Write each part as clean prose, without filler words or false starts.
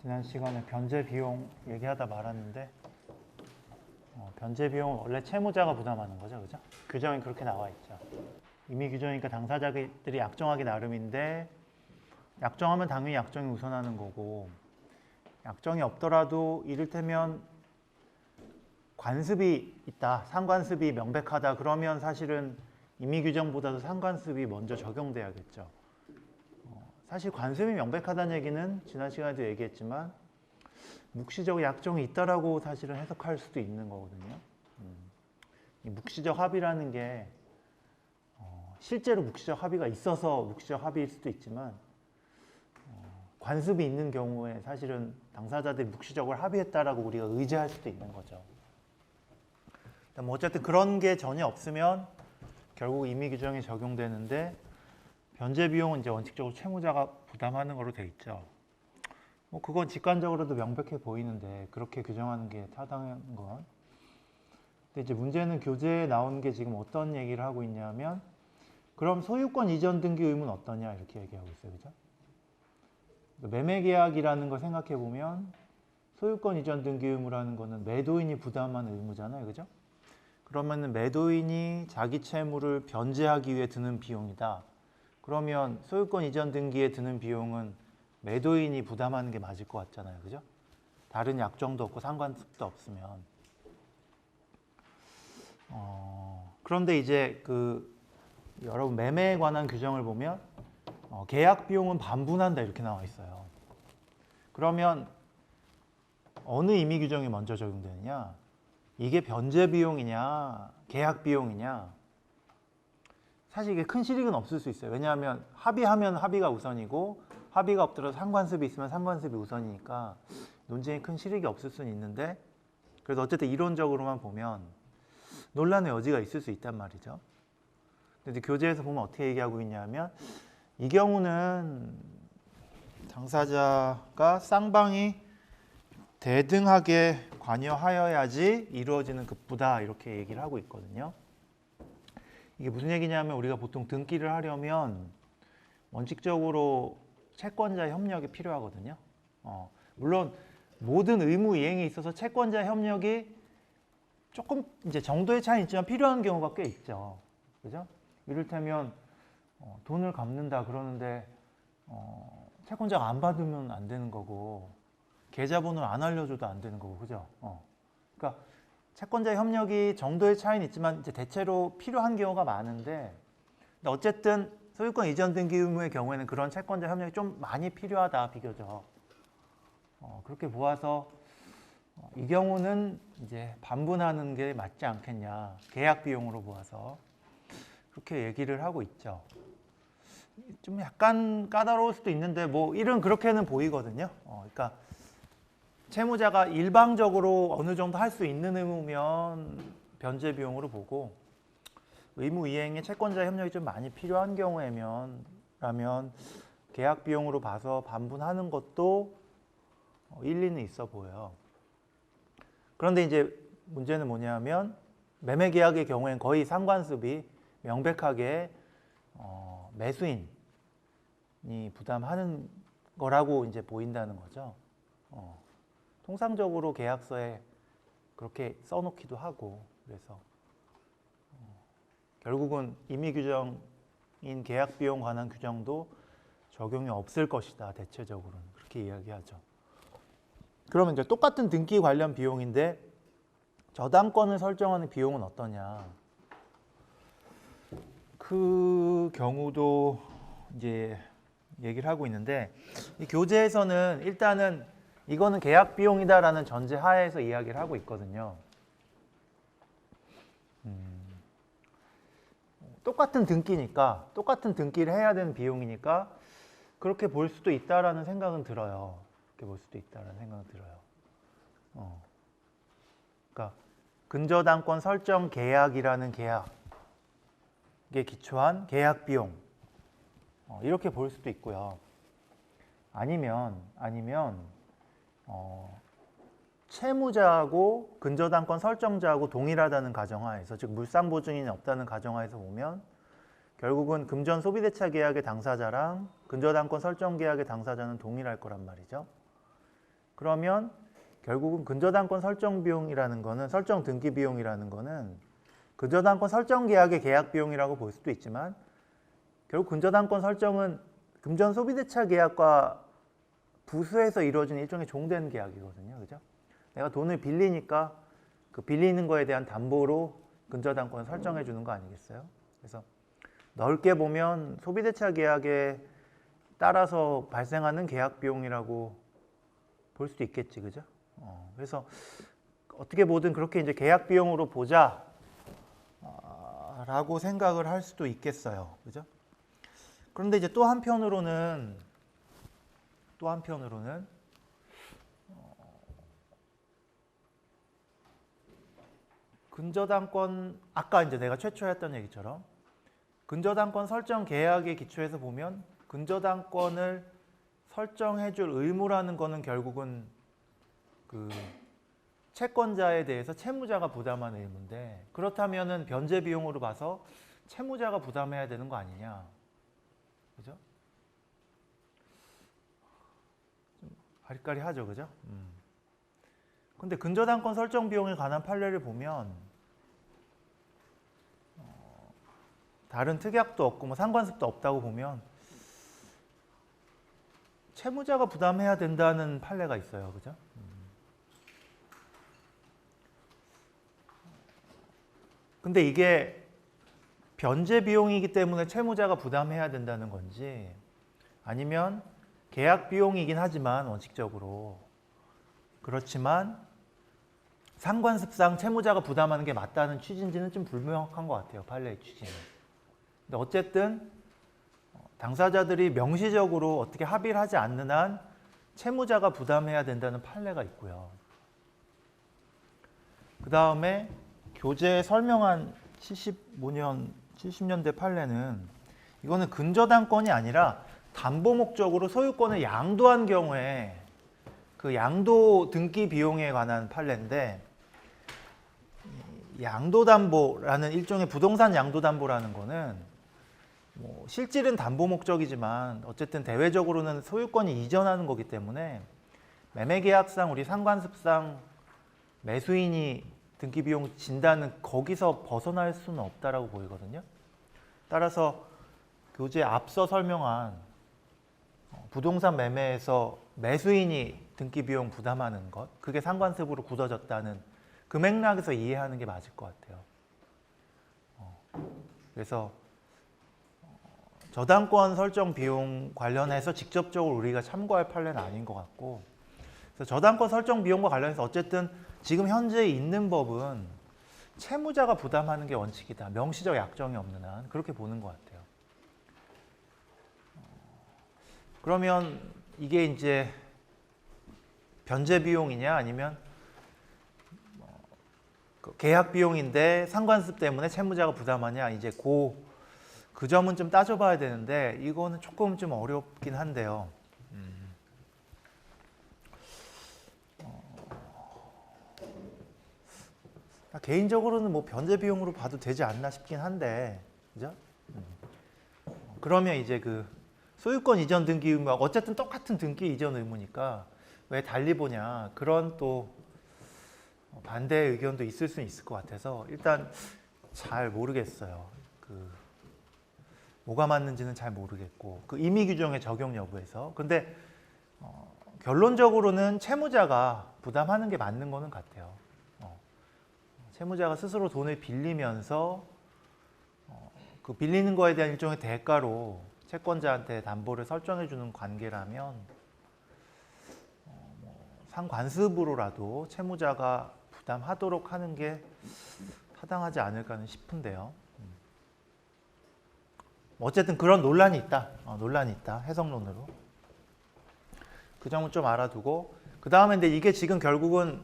지난 시간에 변제 비용 얘기하다 말았는데 변제 비용은 원래 채무자가 부담하는 거죠, 그죠? 규정이 그렇게 나와 있죠. 임의 규정이니까 당사자들이 약정하기 나름인데 약정하면 당연히 약정이 우선하는 거고 약정이 없더라도 이를테면 관습이 있다, 상관습이 명백하다 그러면 사실은 임의 규정보다도 상관습이 먼저 적용돼야겠죠. 사실 관습이 명백하다는 얘기는 지난 시간에도 얘기했지만 묵시적 약정이 있다라고 사실은 해석할 수도 있는 거거든요. 이 묵시적 합의라는 게 실제로 묵시적 합의가 있어서 묵시적 합의일 수도 있지만 관습이 있는 경우에 사실은 당사자들이 묵시적으로 합의했다라고 우리가 의지할 수도 있는 거죠. 뭐 어쨌든 그런 게 전혀 없으면 결국 임의 규정이 적용되는데 변제 비용은 이제 원칙적으로 채무자가 부담하는 거로 돼 있죠. 뭐 그건 직관적으로도 명백해 보이는데 그렇게 규정하는 게 타당한 건. 근데 이제 문제는 교재에 나오는 게 지금 어떤 얘기를 하고 있냐면 그럼 소유권 이전 등기 의무는 어떠냐 이렇게 얘기하고 있어요, 그죠? 매매 계약이라는 걸 생각해 보면 소유권 이전 등기 의무라는 거는 매도인이 부담하는 의무잖아요, 그죠? 그러면은 매도인이 자기 채무를 변제하기 위해 드는 비용이다. 그러면 소유권 이전 등기에 드는 비용은 매도인이 부담하는 게 맞을 것 같잖아요, 그죠? 다른 약정도 없고 상관습도 없으면. 그런데 이제 여러분 매매에 관한 규정을 보면 계약 비용은 반분한다 이렇게 나와 있어요. 그러면 어느 임의 규정이 먼저 적용되느냐? 이게 변제 비용이냐, 계약 비용이냐? 사실 이게 큰 실익은 없을 수 있어요. 왜냐하면 합의하면 합의가 우선이고 합의가 없더라도 상관습이 있으면 상관습이 우선이니까 논쟁에 큰 실익이 없을 수는 있는데 그래도 어쨌든 이론적으로만 보면 논란의 여지가 있을 수 있단 말이죠. 근데 교재에서 보면 어떻게 얘기하고 있냐면 이 경우는 당사자가 쌍방이 대등하게 관여하여야지 이루어지는 급부다 이렇게 얘기를 하고 있거든요. 이게 무슨 얘기냐면 우리가 보통 등기를 하려면 원칙적으로 채권자 협력이 필요하거든요. 물론 모든 의무 이행에 있어서 채권자 협력이 조금 이제 정도의 차이는 있지만 필요한 경우가 꽤 있죠. 그죠? 이를테면 돈을 갚는다 그러는데 채권자가 안 받으면 안 되는 거고 계좌번호를 안 알려줘도 안 되는 거고, 그죠? 그러니까 채권자 협력이 정도의 차이는 있지만 이제 대체로 필요한 경우가 많은데 근데 어쨌든 소유권 이전 등기 의무의 경우에는 그런 채권자 협력이 좀 많이 필요하다 비교적. 그렇게 보아서 이 경우는 이제 반분하는 게 맞지 않겠냐 계약 비용으로 보아서 그렇게 얘기를 하고 있죠. 좀 약간 까다로울 수도 있는데 뭐 일은 그렇게는 보이거든요. 그러니까 채무자가 일방적으로 어느 정도 할 수 있는 의무면 변제 비용으로 보고 의무 이행에 채권자 협력이 좀 많이 필요한 경우라면 계약 비용으로 봐서 반분하는 것도 일리는 있어 보여요. 그런데 이제 문제는 뭐냐면 매매 계약의 경우엔 거의 상관습이 명백하게 매수인이 부담하는 거라고 이제 보인다는 거죠. 통상적으로 계약서에 그렇게 써놓기도 하고 그래서 결국은 임의 규정인 계약 비용 관한 규정도 적용이 없을 것이다 대체적으로는 그렇게 이야기하죠. 그러면 이제 똑같은 등기 관련 비용인데 저당권을 설정하는 비용은 어떠냐? 그 경우도 이제 얘기를 하고 있는데 이 교재에서는 일단은 이거는 계약 비용이다라는 전제 하에서 이야기를 하고 있거든요. 똑같은 등기니까 똑같은 등기를 해야 되는 비용이니까 그렇게 볼 수도 있다라는 생각은 들어요. 그렇게 볼 수도 있다라는 생각은 들어요. 그러니까 근저당권 설정 계약이라는 계약에 기초한 계약 비용 이렇게 볼 수도 있고요. 아니면 채무자하고 근저당권 설정자하고 동일하다는 가정하에서 즉 물상보증인이 없다는 가정하에서 보면 결국은 금전 소비대차 계약의 당사자랑 근저당권 설정 계약의 당사자는 동일할 거란 말이죠. 그러면 결국은 근저당권 설정 비용이라는 거는 설정 등기 비용이라는 거는 근저당권 설정 계약의 계약 비용이라고 볼 수도 있지만 결국 근저당권 설정은 금전 소비대차 계약과 부수해서 이루어진 일종의 종된 계약이거든요. 그죠? 내가 돈을 빌리니까 그 빌리는 거에 대한 담보로 근저당권을 설정해 주는 거 아니겠어요? 그래서 넓게 보면 소비대차 계약에 따라서 발생하는 계약 비용이라고 볼 수도 있겠지, 그죠? 그래서 어떻게 보든 그렇게 이제 계약 비용으로 보자 라고 생각을 할 수도 있겠어요, 그죠? 그런데 이제 또 한편으로는 근저당권 아까 이제 내가 최초에 했던 얘기처럼 근저당권 설정 계약에 기초해서 보면 근저당권을 설정해줄 의무라는 거는 결국은 그 채권자에 대해서 채무자가 부담하는 의무인데 그렇다면은 변제 비용으로 봐서 채무자가 부담해야 되는 거 아니냐, 그죠? 좀 아리까리하죠, 그죠? 근데 근저당권 설정 비용에 관한 판례를 보면 다른 특약도 없고 뭐 상관습도 없다고 보면 채무자가 부담해야 된다는 판례가 있어요, 그죠? 근데 이게 변제 비용이기 때문에 채무자가 부담해야 된다는 건지 아니면 계약 비용이긴 하지만 원칙적으로 그렇지만 상관습상 채무자가 부담하는 게 맞다는 취지인지는 좀 불명확한 것 같아요, 판례의 취지는. 근데 어쨌든 당사자들이 명시적으로 어떻게 합의를 하지 않는 한 채무자가 부담해야 된다는 판례가 있고요. 그 다음에 교재에 설명한 70년대 판례는 이거는 근저당권이 아니라 담보 목적으로 소유권을 양도한 경우에 그 양도 등기 비용에 관한 판례인데 양도담보라는 일종의 부동산 양도담보라는 거는 뭐 실질은 담보 목적이지만 어쨌든 대외적으로는 소유권이 이전하는 거기 때문에 매매계약상 우리 상관습상 매수인이 등기 비용 진다는 거기서 벗어날 수는 없다라고 보이거든요. 따라서 교재 앞서 설명한 부동산 매매에서 매수인이 등기 비용 부담하는 것 그게 상관습으로 굳어졌다는 그 맥락에서 이해하는 게 맞을 것 같아요. 그래서 저당권 설정 비용 관련해서 직접적으로 우리가 참고할 판례는 아닌 것 같고 그래서 저당권 설정 비용과 관련해서 어쨌든 지금 현재 있는 법은 채무자가 부담하는 게 원칙이다. 명시적 약정이 없는 한 그렇게 보는 것 같아요. 그러면 이게 이제 변제 비용이냐 아니면 계약 비용인데 상관습 때문에 채무자가 부담하냐 이제 그 점은 좀 따져봐야 되는데 이거는 조금 좀 어렵긴 한데요. 개인적으로는 뭐 변제 비용으로 봐도 되지 않나 싶긴 한데, 그죠? 그러면 이제 그 소유권 이전 등기 의무 어쨌든 똑같은 등기 이전 의무니까 왜 달리 보냐 그런 또 반대 의견도 있을 수는 있을 것 같아서 일단 잘 모르겠어요. 그 뭐가 맞는지는 잘 모르겠고 그 임의 규정의 적용 여부에서 근데 결론적으로는 채무자가 부담하는 게 맞는 거는 같아요. 채무자가 스스로 돈을 빌리면서 그 빌리는 거에 대한 일종의 대가로 채권자한테 담보를 설정해 주는 관계라면 상관습으로라도 채무자가 부담하도록 하는 게 타당하지 않을까는 싶은데요. 어쨌든 그런 논란이 있다. 논란이 있다. 해석론으로. 그 점은 좀 알아두고 그 다음에 근데 이게 지금 결국은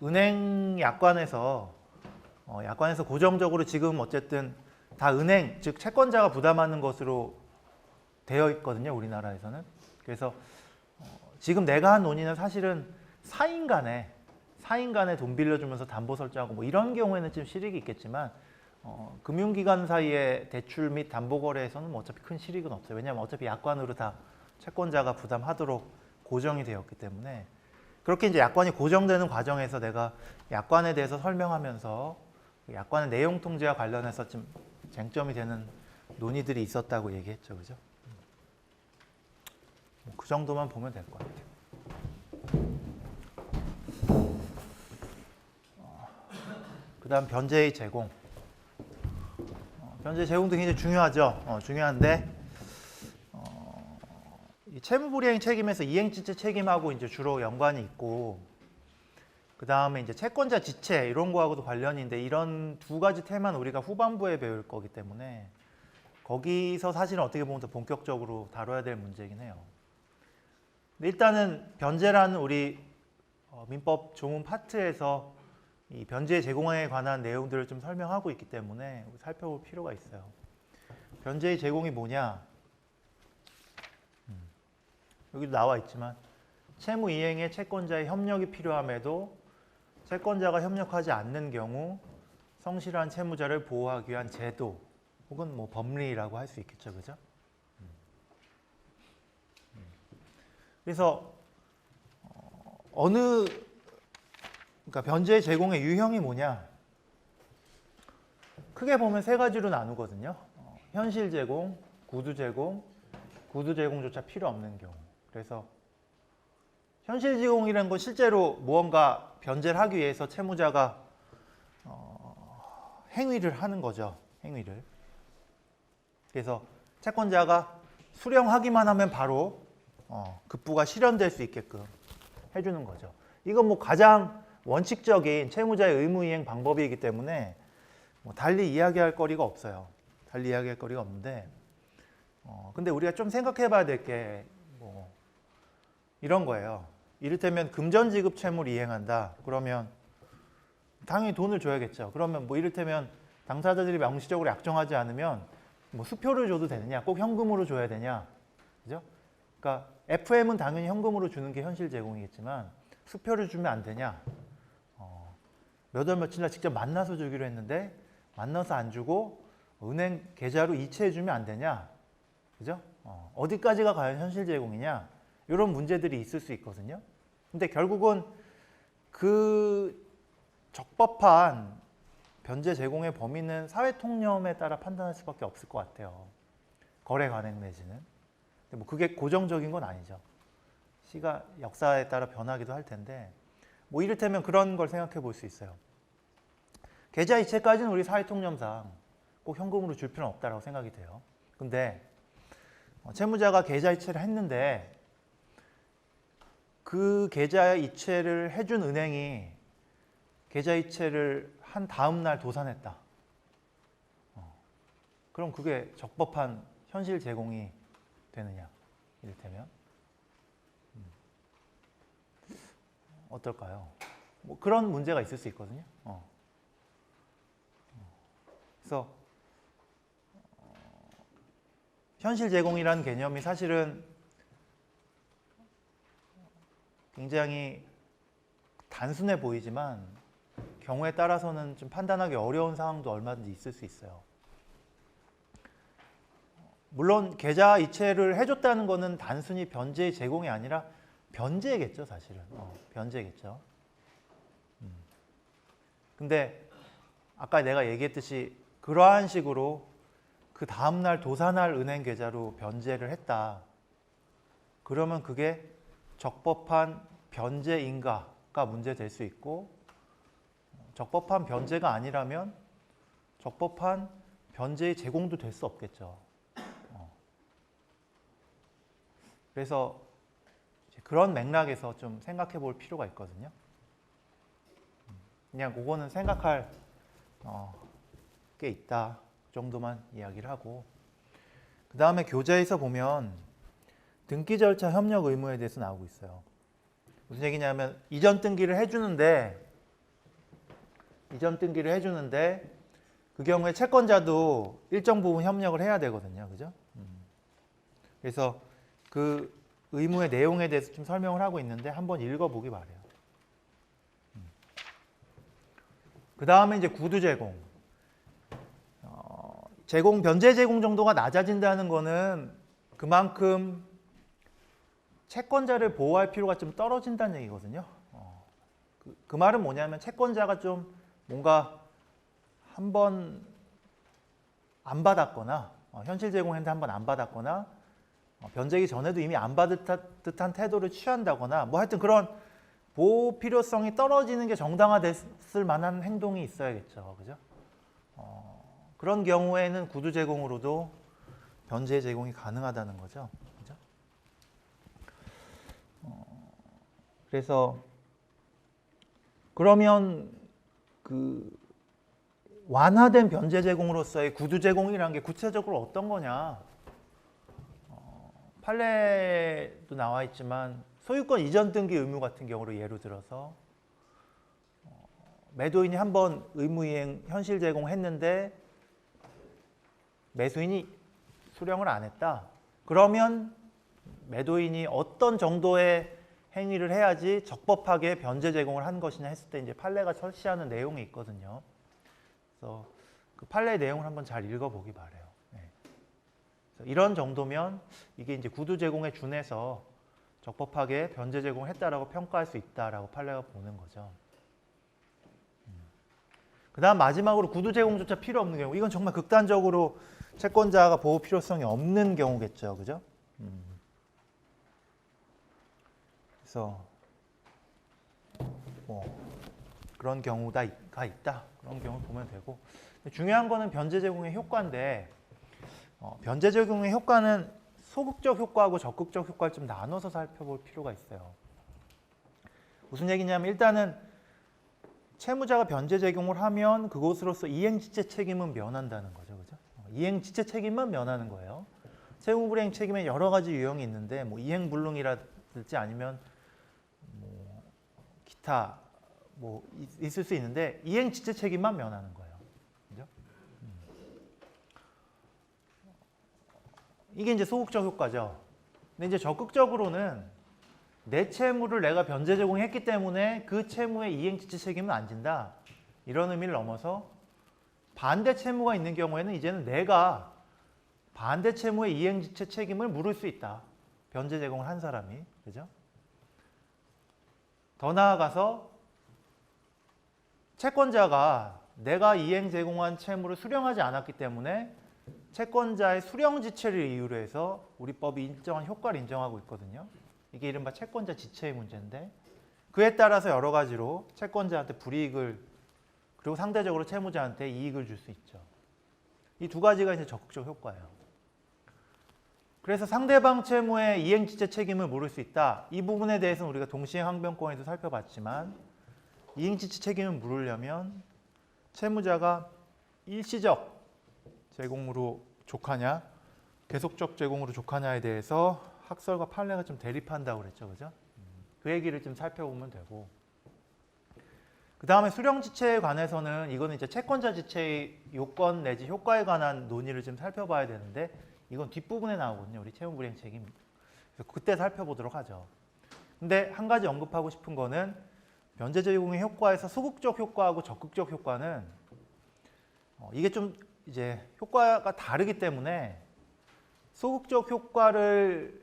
은행 약관에서 고정적으로 지금 어쨌든 다 은행 즉 채권자가 부담하는 것으로 되어 있거든요. 우리나라에서는. 그래서 지금 내가 한 논의는 사실은 사인 간에 돈 빌려주면서 담보 설정하고 뭐 이런 경우에는 좀 실익이 있겠지만 금융기관 사이의 대출 및 담보 거래에서는 뭐 어차피 큰 실익은 없어요. 왜냐하면 어차피 약관으로 다 채권자가 부담하도록 고정이 되었기 때문에 그렇게 이제 약관이 고정되는 과정에서 내가 약관에 대해서 설명하면서 약관의 내용 통제와 관련해서 좀 쟁점이 되는 논의들이 있었다고 얘기했죠, 그죠? 그 정도만 보면 될 것 같아요. 그다음 변제의 제공. 변제 제공도 굉장히 중요하죠. 중요한데 이 채무불이행 책임에서 이행지체 책임하고 이제 주로 연관이 있고, 그 다음에 이제 채권자 지체 이런 거하고도 관련인데, 이런 두 가지 테마는 우리가 후반부에 배울 거기 때문에 거기서 사실은 어떻게 보면 더 본격적으로 다뤄야 될 문제이긴 해요. 근데 일단은 변제라는 우리 민법 조문 파트에서 이 변제 제공에 관한 내용들을 좀 설명하고 있기 때문에 살펴볼 필요가 있어요. 변제의 제공이 뭐냐? 여기도 나와 있지만 채무 이행에 채권자의 협력이 필요함에도 채권자가 협력하지 않는 경우 성실한 채무자를 보호하기 위한 제도 혹은 뭐 법리라고 할 수 있겠죠, 그죠? 그래서 그러니까 변제 제공의 유형이 뭐냐? 크게 보면 세 가지로 나누거든요. 현실 제공, 구두 제공, 구두 제공조차 필요 없는 경우. 그래서 현실 제공이라는 건 실제로 무언가 변제를 하기 위해서 채무자가 행위를 하는 거죠. 행위를. 그래서 채권자가 수령하기만 하면 바로 급부가 실현될 수 있게끔 해주는 거죠. 이건 뭐 가장 원칙적인 채무자의 의무이행 방법이기 때문에 뭐 달리 이야기할 거리가 없어요. 달리 이야기할 거리가 없는데, 근데 우리가 좀 생각해 봐야 될 게 뭐 이런 거예요. 이를테면 금전지급 채무를 이행한다. 그러면 당연히 돈을 줘야겠죠. 그러면 뭐 이를테면 당사자들이 명시적으로 약정하지 않으면 뭐 수표를 줘도 되느냐? 꼭 현금으로 줘야 되냐? 그죠? 그러니까 FM은 당연히 현금으로 주는 게 현실 제공이겠지만 수표를 주면 안 되냐? 몇 월 며칠 날 직접 만나서 주기로 했는데 만나서 안 주고 은행 계좌로 이체해 주면 안 되냐? 그죠? 어디까지가 과연 현실 제공이냐? 이런 문제들이 있을 수 있거든요. 근데 결국은 그 적법한 변제 제공의 범위는 사회 통념에 따라 판단할 수밖에 없을 것 같아요. 거래 관행 내지는. 근데 뭐 그게 고정적인 건 아니죠. 시가 역사에 따라 변하기도 할 텐데, 뭐 이를테면 그런 걸 생각해 볼 수 있어요. 계좌 이체까지는 우리 사회 통념상 꼭 현금으로 줄 필요는 없다고 생각이 돼요. 근데 채무자가 계좌 이체를 했는데 그 계좌 이체를 해준 은행이 계좌 이체를 한 다음 날 도산했다. 그럼 그게 적법한 현실 제공이 되느냐? 이를테면 어떨까요? 뭐 그런 문제가 있을 수 있거든요. 그래서 현실 제공이라는 개념이 사실은 굉장히 단순해 보이지만 경우에 따라서는 좀 판단하기 어려운 상황도 얼마든지 있을 수 있어요. 물론 계좌 이체를 해줬다는 것은 단순히 변제의 제공이 아니라 변제겠죠, 사실은. 변제겠죠. 근데 아까 내가 얘기했듯이 그러한 식으로 그 다음날 도산할 은행 계좌로 변제를 했다. 그러면 그게 적법한 변제인가가 문제될 수 있고, 적법한 변제가 아니라면 적법한 변제의 제공도 될 수 없겠죠. 그래서 그런 맥락에서 좀 생각해 볼 필요가 있거든요. 그냥 그거는 생각할 게 있다 정도만 이야기를 하고, 그 다음에 교재에서 보면 등기 절차 협력 의무에 대해서 나오고 있어요. 무슨 얘기냐면 이전 등기를 해주는데 그 경우에 채권자도 일정 부분 협력을 해야 되거든요. 그죠? 그래서 그 의무의 내용에 대해서 좀 설명을 하고 있는데 한번 읽어보기 바래요. 그 다음에 이제 구두 제공. 변제 제공 정도가 낮아진다는 거는 그만큼 채권자를 보호할 필요가 좀 떨어진다는 얘기거든요. 그 말은 뭐냐면 채권자가 좀 뭔가 한번 안 받았거나 현실 제공했는데 한번 안 받았거나 변제기 전에도 이미 안 받을 듯한 태도를 취한다거나 뭐 하여튼 그런 보호 필요성이 떨어지는 게 정당화됐을 만한 행동이 있어야겠죠. 그죠? 그런 경우에는 구두 제공으로도 변제 제공이 가능하다는 거죠. 그죠? 그래서 그러면 그 완화된 변제 제공으로서의 구두 제공이라는 게 구체적으로 어떤 거냐? 판례도 나와 있지만 소유권 이전 등기 의무 같은 경우로 예로 들어서 매도인이 한번 의무이행 현실 제공했는데 매수인이 수령을 안 했다. 그러면 매도인이 어떤 정도의 행위를 해야지 적법하게 변제 제공을 한 것이냐 했을 때 이제 판례가 철시하는 내용이 있거든요. 그래서 그 판례 내용을 한번 잘 읽어보기 바래요. 네. 이런 정도면 이게 이제 구두 제공에 준해서 적법하게 변제 제공했다라고 평가할 수 있다라고 판례가 보는 거죠. 그다음 마지막으로 구두 제공조차 필요 없는 경우, 이건 정말 극단적으로 채권자가 보호 필요성이 없는 경우겠죠, 그죠? 그래서 뭐 그런 경우가 있다, 그런 경우를 보면 되고, 중요한 거는 변제 제공의 효과인데, 변제 제공의 효과는 소극적 효과하고 적극적 효과를 좀 나눠서 살펴볼 필요가 있어요. 무슨 얘기냐면 일단은 채무자가 변제 제공을 하면 그것으로서 이행지체 책임은 면한다는 거죠. 그죠? 이행지체 책임만 면하는 거예요. 채무불이행 책임에 여러 가지 유형이 있는데 뭐 이행불능이라든지 아니면 뭐 기타 뭐 있을 수 있는데 이행지체 책임만 면하는 거예요. 그죠? 이게 이제 소극적 효과죠. 근데 이제 적극적으로는 내 채무를 내가 변제 제공했기 때문에 그 채무의 이행지체 책임은 안 진다. 이런 의미를 넘어서 반대 채무가 있는 경우에는 이제는 내가 반대 채무의 이행지체 책임을 물을 수 있다. 변제 제공을 한 사람이. 그죠? 더 나아가서 채권자가 내가 이행 제공한 채무를 수령하지 않았기 때문에 채권자의 수령지체를 이유로 해서 우리 법이 일정한 효과를 인정하고 있거든요. 이게 이른바 채권자 지체의 문제인데 그에 따라서 여러 가지로 채권자한테 불이익을 그리고 상대적으로 채무자한테 이익을 줄 수 있죠. 이 두 가지가 이제 적극적 효과예요. 그래서 상대방 채무의 이행지체 책임을 물을 수 있다. 이 부분에 대해서는 우리가 동시행 항변권에도 살펴봤지만 이행지체 책임을 물으려면 채무자가 일시적 제공으로 족하냐 계속적 제공으로 족하냐에 대해서 학설과 판례가 좀 대립한다고 그랬죠. 그죠? 그 얘기를 좀 살펴보면 되고 그 다음에 수령지체에 관해서는 이거는 이제 채권자 지체의 요건 내지 효과에 관한 논의를 좀 살펴봐야 되는데 이건 뒷부분에 나오거든요. 우리 채무불이행 책임. 그래서 그때 살펴보도록 하죠. 근데 한 가지 언급하고 싶은 거는 변제 제공의 효과에서 소극적 효과하고 적극적 효과는 이게 좀 이제 효과가 다르기 때문에 소극적 효과를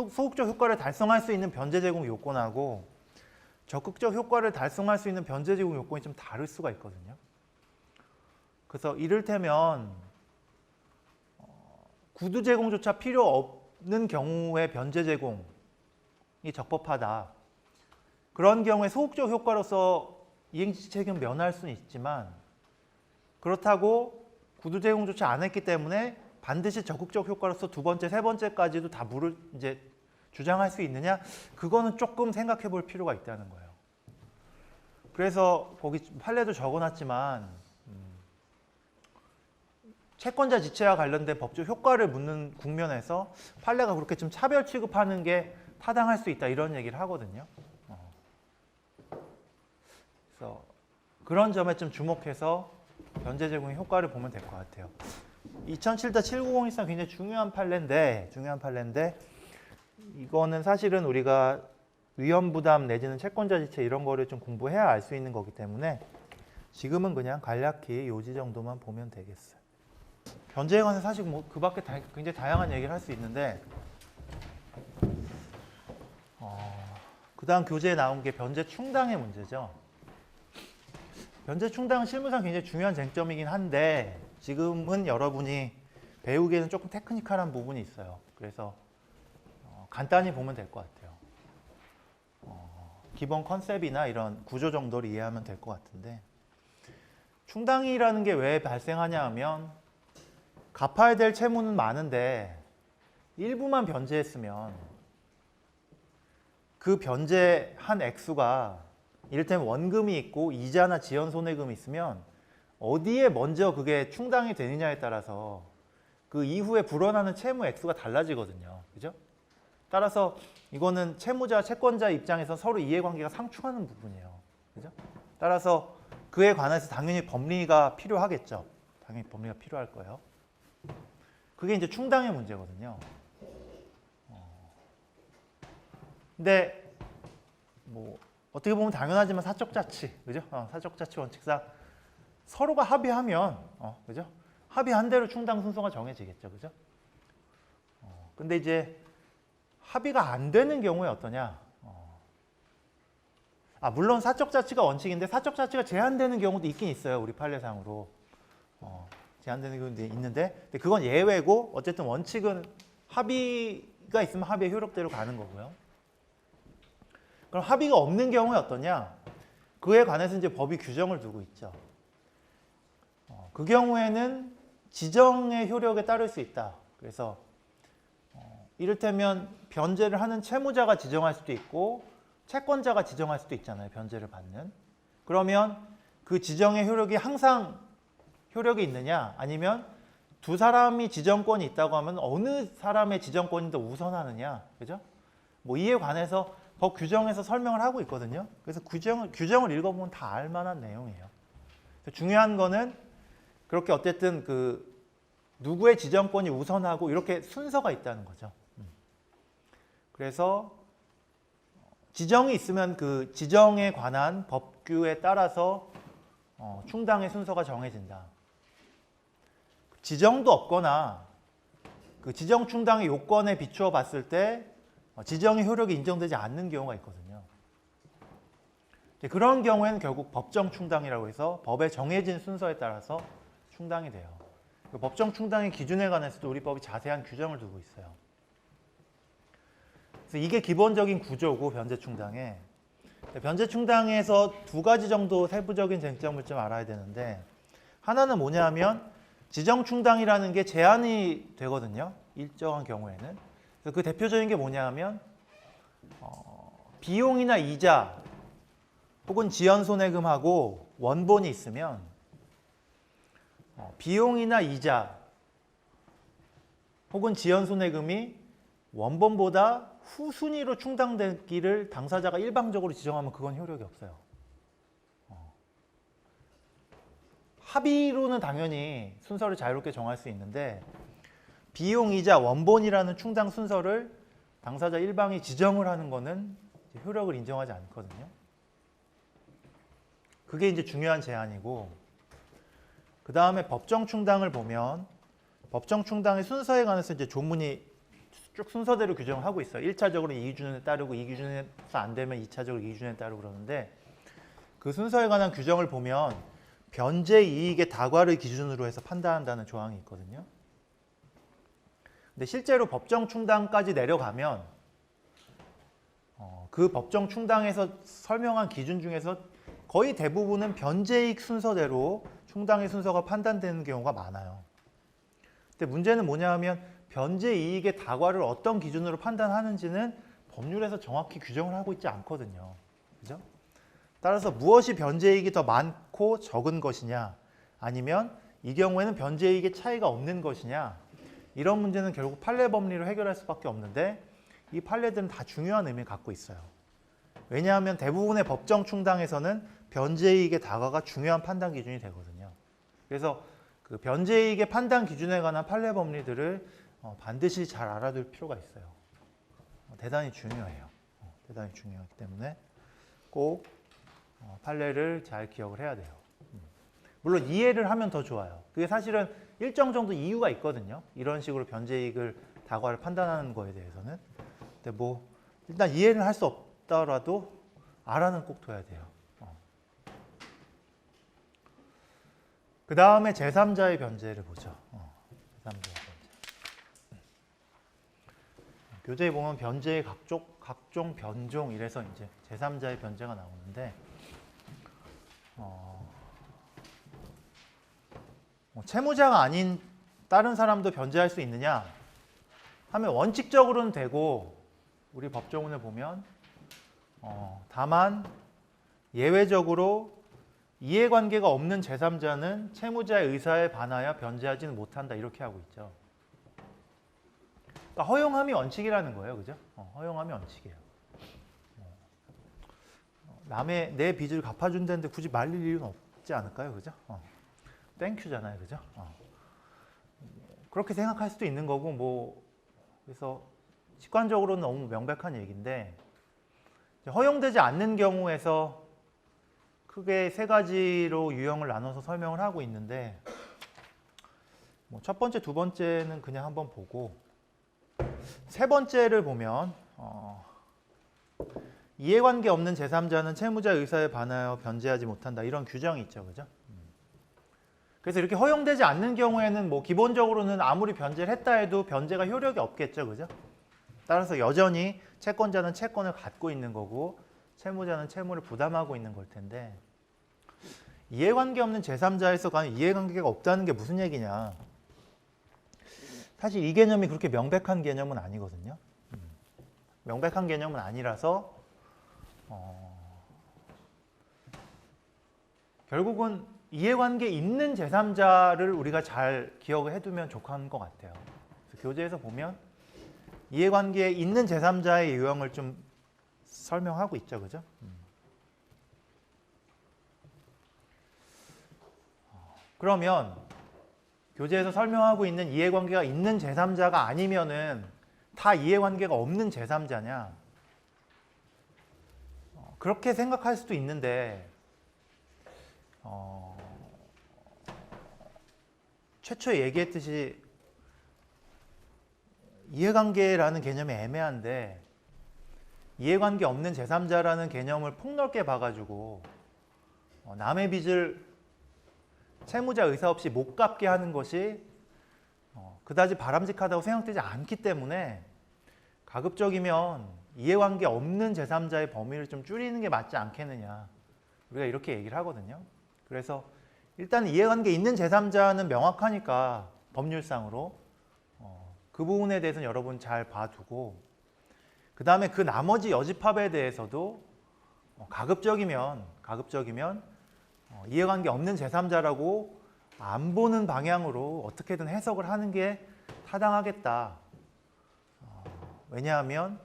소극적 효과를 달성할 수 있는 변제 제공 요건하고 적극적 효과를 달성할 수 있는 변제 제공 요건이 좀 다를 수가 있거든요. 그래서 이를테면 구두 제공조차 필요 없는 경우에 변제 제공이 적법하다. 그런 경우에 소극적 효과로서 이행지체 책임을 면할 수는 있지만 그렇다고 구두 제공조차 안 했기 때문에 반드시 적극적 효과로서 두 번째, 세 번째까지도 다 이제 주장할 수 있느냐? 그거는 조금 생각해 볼 필요가 있다는 거예요. 그래서 거기 판례도 적어놨지만 채권자 지체와 관련된 법적 효과를 묻는 국면에서 판례가 그렇게 좀 차별 취급하는 게 타당할 수 있다 이런 얘기를 하거든요. 그래서 그런 점에 좀 주목해서 변제 제공의 효과를 보면 될 것 같아요. 2007-7901상 굉장히 중요한 판례인데 이거는 사실은 우리가 위험부담 내지는 채권자 지체 이런 거를 좀 공부해야 알 수 있는 거기 때문에 지금은 그냥 간략히 요지 정도만 보면 되겠어요. 변제에 관해서 사실 뭐 그 밖에 굉장히 다양한 얘기를 할 수 있는데 그 다음 교재에 나온 게 변제 충당의 문제죠. 변제 충당은 실무상 굉장히 중요한 쟁점이긴 한데 지금은 여러분이 배우기에는 조금 테크니컬한 부분이 있어요. 그래서 간단히 보면 될 것 같아요. 기본 컨셉이나 이런 구조 정도를 이해하면 될 것 같은데 충당이라는 게 왜 발생하냐 하면 갚아야 될 채무는 많은데 일부만 변제했으면 그 변제한 액수가 이를테면 원금이 있고 이자나 지연손해금이 있으면 어디에 먼저 그게 충당이 되느냐에 따라서 그 이후에 불어나는 채무 액수가 달라지거든요. 그죠? 따라서 이거는 채무자, 채권자 입장에서 서로 이해관계가 상충하는 부분이에요. 그죠? 따라서 그에 관해서 당연히 법리가 필요하겠죠. 당연히 법리가 필요할 거예요. 그게 이제 충당의 문제거든요. 근데 뭐 어떻게 보면 당연하지만 사적 자치, 그죠? 사적 자치 원칙상 서로가 합의하면, 그죠? 합의한 대로 충당 순서가 정해지겠죠, 그죠? 근데 이제 합의가 안 되는 경우에 어떠냐? 물론 사적 자치가 원칙인데 사적 자치가 제한되는 경우도 있긴 있어요, 우리 판례상으로. 제한되는 경우도 있는데, 근데 그건 예외고 어쨌든 원칙은 합의가 있으면 합의의 효력대로 가는 거고요. 그럼 합의가 없는 경우에 어떠냐? 그에 관해서 이제 법이 규정을 두고 있죠. 그 경우에는 지정의 효력에 따를 수 있다. 그래서 이를테면 변제를 하는 채무자가 지정할 수도 있고 채권자가 지정할 수도 있잖아요. 변제를 받는. 그러면 그 지정의 효력이 항상 효력이 있느냐? 아니면 두 사람이 지정권이 있다고 하면 어느 사람의 지정권이 더 우선하느냐? 그죠? 뭐 이에 관해서 법 규정에서 설명을 하고 있거든요. 그래서 규정을 읽어보면 다 알만한 내용이에요. 중요한 거는 그렇게 어쨌든 그 누구의 지정권이 우선하고 이렇게 순서가 있다는 거죠. 그래서 지정이 있으면 그 지정에 관한 법규에 따라서 충당의 순서가 정해진다. 지정도 없거나 그 지정 충당의 요건에 비추어 봤을 때 지정의 효력이 인정되지 않는 경우가 있거든요. 그런 경우에는 결국 법정 충당이라고 해서 법에 정해진 순서에 따라서 충당이 돼요. 법정 충당의 기준에 관해서도 우리 법이 자세한 규정을 두고 있어요. 그래서 이게 기본적인 구조고 변제 충당에. 변제 충당에서 두 가지 정도 세부적인 쟁점을 좀 알아야 되는데 하나는 뭐냐 하면 지정 충당이라는 게 제한이 되거든요. 일정한 경우에는. 그래서 그 대표적인 게 뭐냐 하면 비용이나 이자 혹은 지연손해금하고 원본이 있으면 비용이나 이자 혹은 지연손해금이 원본보다 후순위로 충당되기를 당사자가 일방적으로 지정하면 그건 효력이 없어요. 합의로는 당연히 순서를 자유롭게 정할 수 있는데 비용, 이자, 원본이라는 충당 순서를 당사자 일방이 지정을 하는 거는 효력을 인정하지 않거든요. 그게 이제 중요한 제한이고 그 다음에 법정 충당을 보면 법정 충당의 순서에 관해서 이제 조문이 쭉 순서대로 규정을 하고 있어요. 1차적으로 이 기준에 따르고 이 기준에서 안 되면 2차적으로 이 기준에 따르고 그러는데 그 순서에 관한 규정을 보면 변제 이익의 다과를 기준으로 해서 판단한다는 조항이 있거든요. 근데 실제로 법정 충당까지 내려가면 그 법정 충당에서 설명한 기준 중에서 거의 대부분은 변제이익 순서대로 충당의 순서가 판단되는 경우가 많아요. 근데 문제는 뭐냐 하면 변제이익의 다과를 어떤 기준으로 판단하는지는 법률에서 정확히 규정을 하고 있지 않거든요. 그죠? 따라서 무엇이 변제이익이 더 많고 적은 것이냐 아니면 이 경우에는 변제이익의 차이가 없는 것이냐 이런 문제는 결국 판례 법리로 해결할 수밖에 없는데 이 판례들은 다 중요한 의미를 갖고 있어요. 왜냐하면 대부분의 법정 충당에서는 변제이익의 다과가 중요한 판단 기준이 되거든요. 그래서 그 변제이익의 판단 기준에 관한 판례 법리들을 반드시 잘 알아둘 필요가 있어요. 대단히 중요해요. 대단히 중요하기 때문에 꼭 판례를 잘 기억을 해야 돼요. 물론 이해를 하면 더 좋아요. 그게 사실은 일정 정도 이유가 있거든요. 이런 식으로 변제이익을 다과를 판단하는 거에 대해서는. 근데 뭐 일단 이해를 할 수 없더라도 알아는 꼭 둬야 돼요. 그 다음에 제3자의 변제를 보죠. 제3자의 변제. 교재에 보면 변제의 각종 변종 이래서 이제 제3자의 변제가 나오는데 채무자가 아닌 다른 사람도 변제할 수 있느냐 하면 원칙적으로는 되고 우리 법조문을 보면 다만 예외적으로 이해관계가 없는 제3자는 채무자의 의사에 반하여 변제하지는 못한다 이렇게 하고 있죠. 그러니까 허용함이 원칙이라는 거예요, 그죠? 허용함이 원칙이에요. 남의 내 빚을 갚아준다는데 굳이 말릴 이유는 없지 않을까요, 그죠? 땡큐잖아요, 그죠? 그렇게 생각할 수도 있는 거고 뭐 그래서 직관적으로는 너무 명백한 얘기인데 허용되지 않는 경우에서 크게 세 가지로 유형을 나눠서 설명을 하고 있는데 뭐 첫 번째, 두 번째는 그냥 한번 보고 세 번째를 보면 이해관계 없는 제3자는 채무자 의사에 반하여 변제하지 못한다 이런 규정이 있죠, 그죠? 그래서 이렇게 허용되지 않는 경우에는 뭐 기본적으로는 아무리 변제를 했다 해도 변제가 효력이 없겠죠, 그죠? 따라서 여전히 채권자는 채권을 갖고 있는 거고 채무자는 채무를 부담하고 있는 걸 텐데 이해관계 없는 제3자에서 가는 이해관계가 없다는 게 무슨 얘기냐? 사실 이 개념이 그렇게 명백한 개념은 아니거든요. 명백한 개념은 아니라서 결국은 이해관계 있는 제3자를 우리가 잘 기억을 해두면 좋은 것 같아요. 그래서 교재에서 보면 이해관계에 있는 제3자의 유형을 좀 설명하고 있죠, 그죠? 그러면 교재에서 설명하고 있는 이해관계가 있는 제3자가 아니면은 다 이해관계가 없는 제3자냐? 그렇게 생각할 수도 있는데 최초에 얘기했듯이 이해관계라는 개념이 애매한데 이해관계 없는 제3자라는 개념을 폭넓게 봐가지고 남의 빚을 채무자 의사 없이 못 갚게 하는 것이 그다지 바람직하다고 생각되지 않기 때문에 가급적이면 이해관계 없는 제3자의 범위를 좀 줄이는 게 맞지 않겠느냐 우리가 이렇게 얘기를 하거든요. 그래서 일단 이해관계 있는 제3자는 명확하니까 법률상으로 그 부분에 대해서는 여러분 잘 봐두고 그 다음에 그 나머지 여집합에 대해서도 가급적이면 이해관계 없는 제3자라고 안 보는 방향으로 어떻게든 해석을 하는 게 타당하겠다. 왜냐하면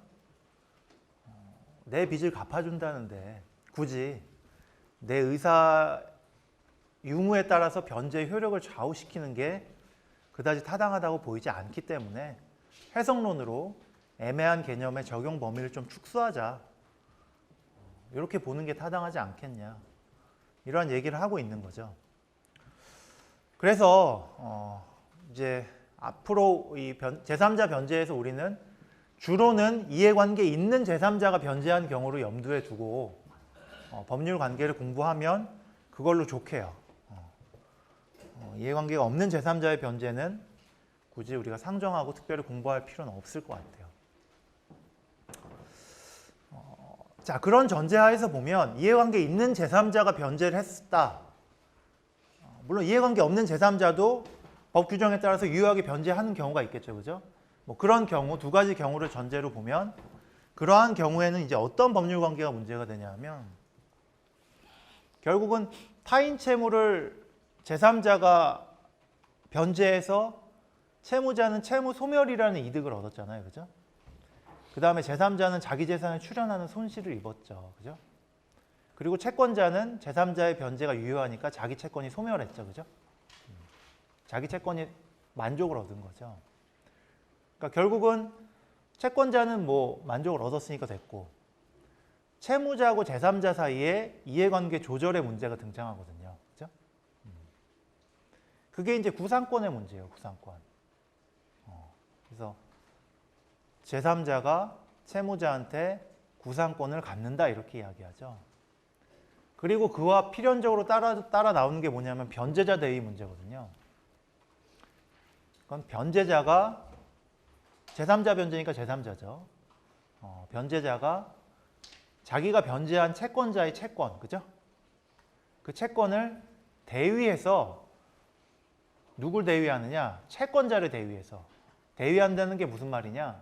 내 빚을 갚아준다는데 굳이 내 의사 유무에 따라서 변제의 효력을 좌우시키는 게 그다지 타당하다고 보이지 않기 때문에 해석론으로 애매한 개념의 적용 범위를 좀 축소하자. 이렇게 보는 게 타당하지 않겠냐. 이러한 얘기를 하고 있는 거죠. 그래서 이제 앞으로 이 제3자 변제에서 우리는 주로는 이해관계 있는 제3자가 변제한 경우를 염두에 두고 법률 관계를 공부하면 그걸로 좋게요. 이해관계가 없는 제3자의 변제는 굳이 우리가 상정하고 특별히 공부할 필요는 없을 것 같아요. 자, 그런 전제하에서 보면 이해관계 있는 제3자가 변제를 했다. 물론 이해관계 없는 제3자도 법 규정에 따라서 유효하게 변제하는 경우가 있겠죠, 그죠? 뭐 그런 경우 두 가지 경우를 전제로 보면 그러한 경우에는 이제 어떤 법률 관계가 문제가 되냐면 결국은 타인 채무를 제3자가 변제해서 채무자는 채무 소멸이라는 이득을 얻었잖아요, 그죠? 그 다음에 제3자는 자기 재산에 출연하는 손실을 입었죠, 그죠? 그리고 채권자는 제3자의 변제가 유효하니까 자기 채권이 소멸했죠, 그죠? 자기 채권이 만족을 얻은 거죠. 그러니까 결국은 채권자는 뭐 만족을 얻었으니까 됐고 채무자하고 제3자 사이에 이해관계 조절의 문제가 등장하거든요, 그죠? 그게 이제 구상권의 문제예요. 구상권. 그래서 제3자가 채무자한테 구상권을 갖는다 이렇게 이야기하죠. 그리고 그와 필연적으로 따라 나오는 게 뭐냐면 변제자 대위 문제거든요. 그건 변제자가 제3자 변제니까 제3자죠. 변제자가 자기가 변제한 채권자의 채권, 그죠? 그 채권을 대위해서 누굴 대위하느냐? 채권자를 대위해서. 대위한다는 게 무슨 말이냐?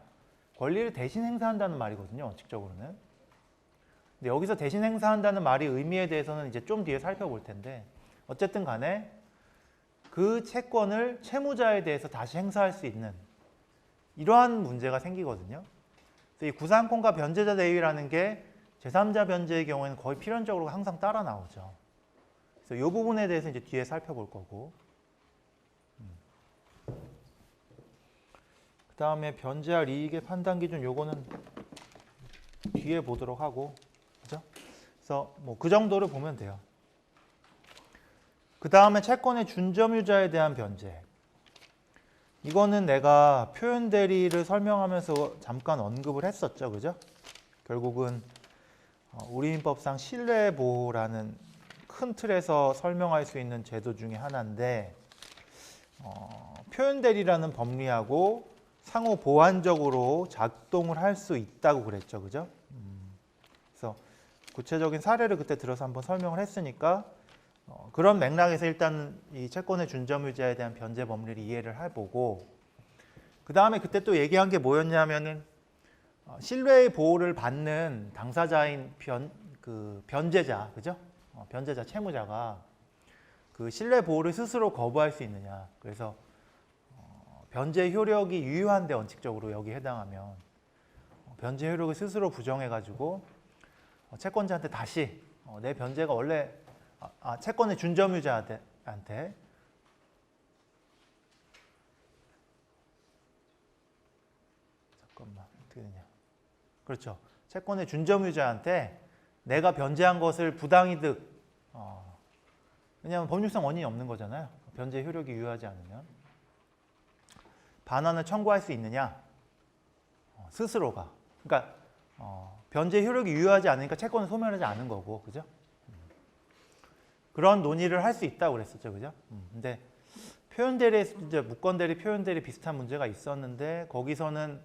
권리를 대신 행사한다는 말이거든요. 원칙적으로는. 근데 여기서 대신 행사한다는 말이 의미에 대해서는 이제 좀 뒤에 살펴볼 텐데 어쨌든 간에 그 채권을 채무자에 대해서 다시 행사할 수 있는 이러한 문제가 생기거든요. 그래서 이 구상권과 변제자 대위라는 게 제3자 변제의 경우에는 거의 필연적으로 항상 따라 나오죠. 그래서 이 부분에 대해서 이제 뒤에 살펴볼 거고. 그 다음에 변제할 이익의 판단 기준 요거는 뒤에 보도록 하고, 그죠? 그래서 뭐 그 정도를 보면 돼요. 그 다음에 채권의 준점유자에 대한 변제. 이거는 내가 표현 대리를 설명하면서 잠깐 언급을 했었죠, 그죠? 결국은 우리민법상 신뢰보호라는 큰 틀에서 설명할 수 있는 제도 중에 하나인데 표현 대리라는 법리하고 상호 보완적으로 작동을 할 수 있다고 그랬죠, 그죠? 그래서 구체적인 사례를 그때 들어서 한번 설명을 했으니까 그런 맥락에서 일단 이 채권의 준점유자에 대한 변제 법리를 이해를 해보고 그 다음에 그때 또 얘기한 게 뭐였냐면은 신뢰의 보호를 받는 당사자인 변제자, 그죠? 변제자 채무자가 그 신뢰 보호를 스스로 거부할 수 있느냐. 그래서 변제 효력이 유효한데 원칙적으로 여기 해당하면 변제 효력을 스스로 부정해가지고 채권자한테 다시 내 변제가 원래 채권의 준점유자한테 잠깐만 어떻게 되냐. 그렇죠. 채권의 준점유자한테 내가 변제한 것을 부당이득 왜냐하면 법률상 원인이 없는 거잖아요. 변제 효력이 유효하지 않으면 반환을 청구할 수 있느냐 스스로가. 그러니까 변제 효력이 유효하지 않으니까 채권을 소멸하지 않은 거고, 그죠? 그런 논의를 할 수 있다고 그랬었죠, 그죠? 근데 표현 대리에서 이제 무권 대리, 표현 대리 비슷한 문제가 있었는데 거기서는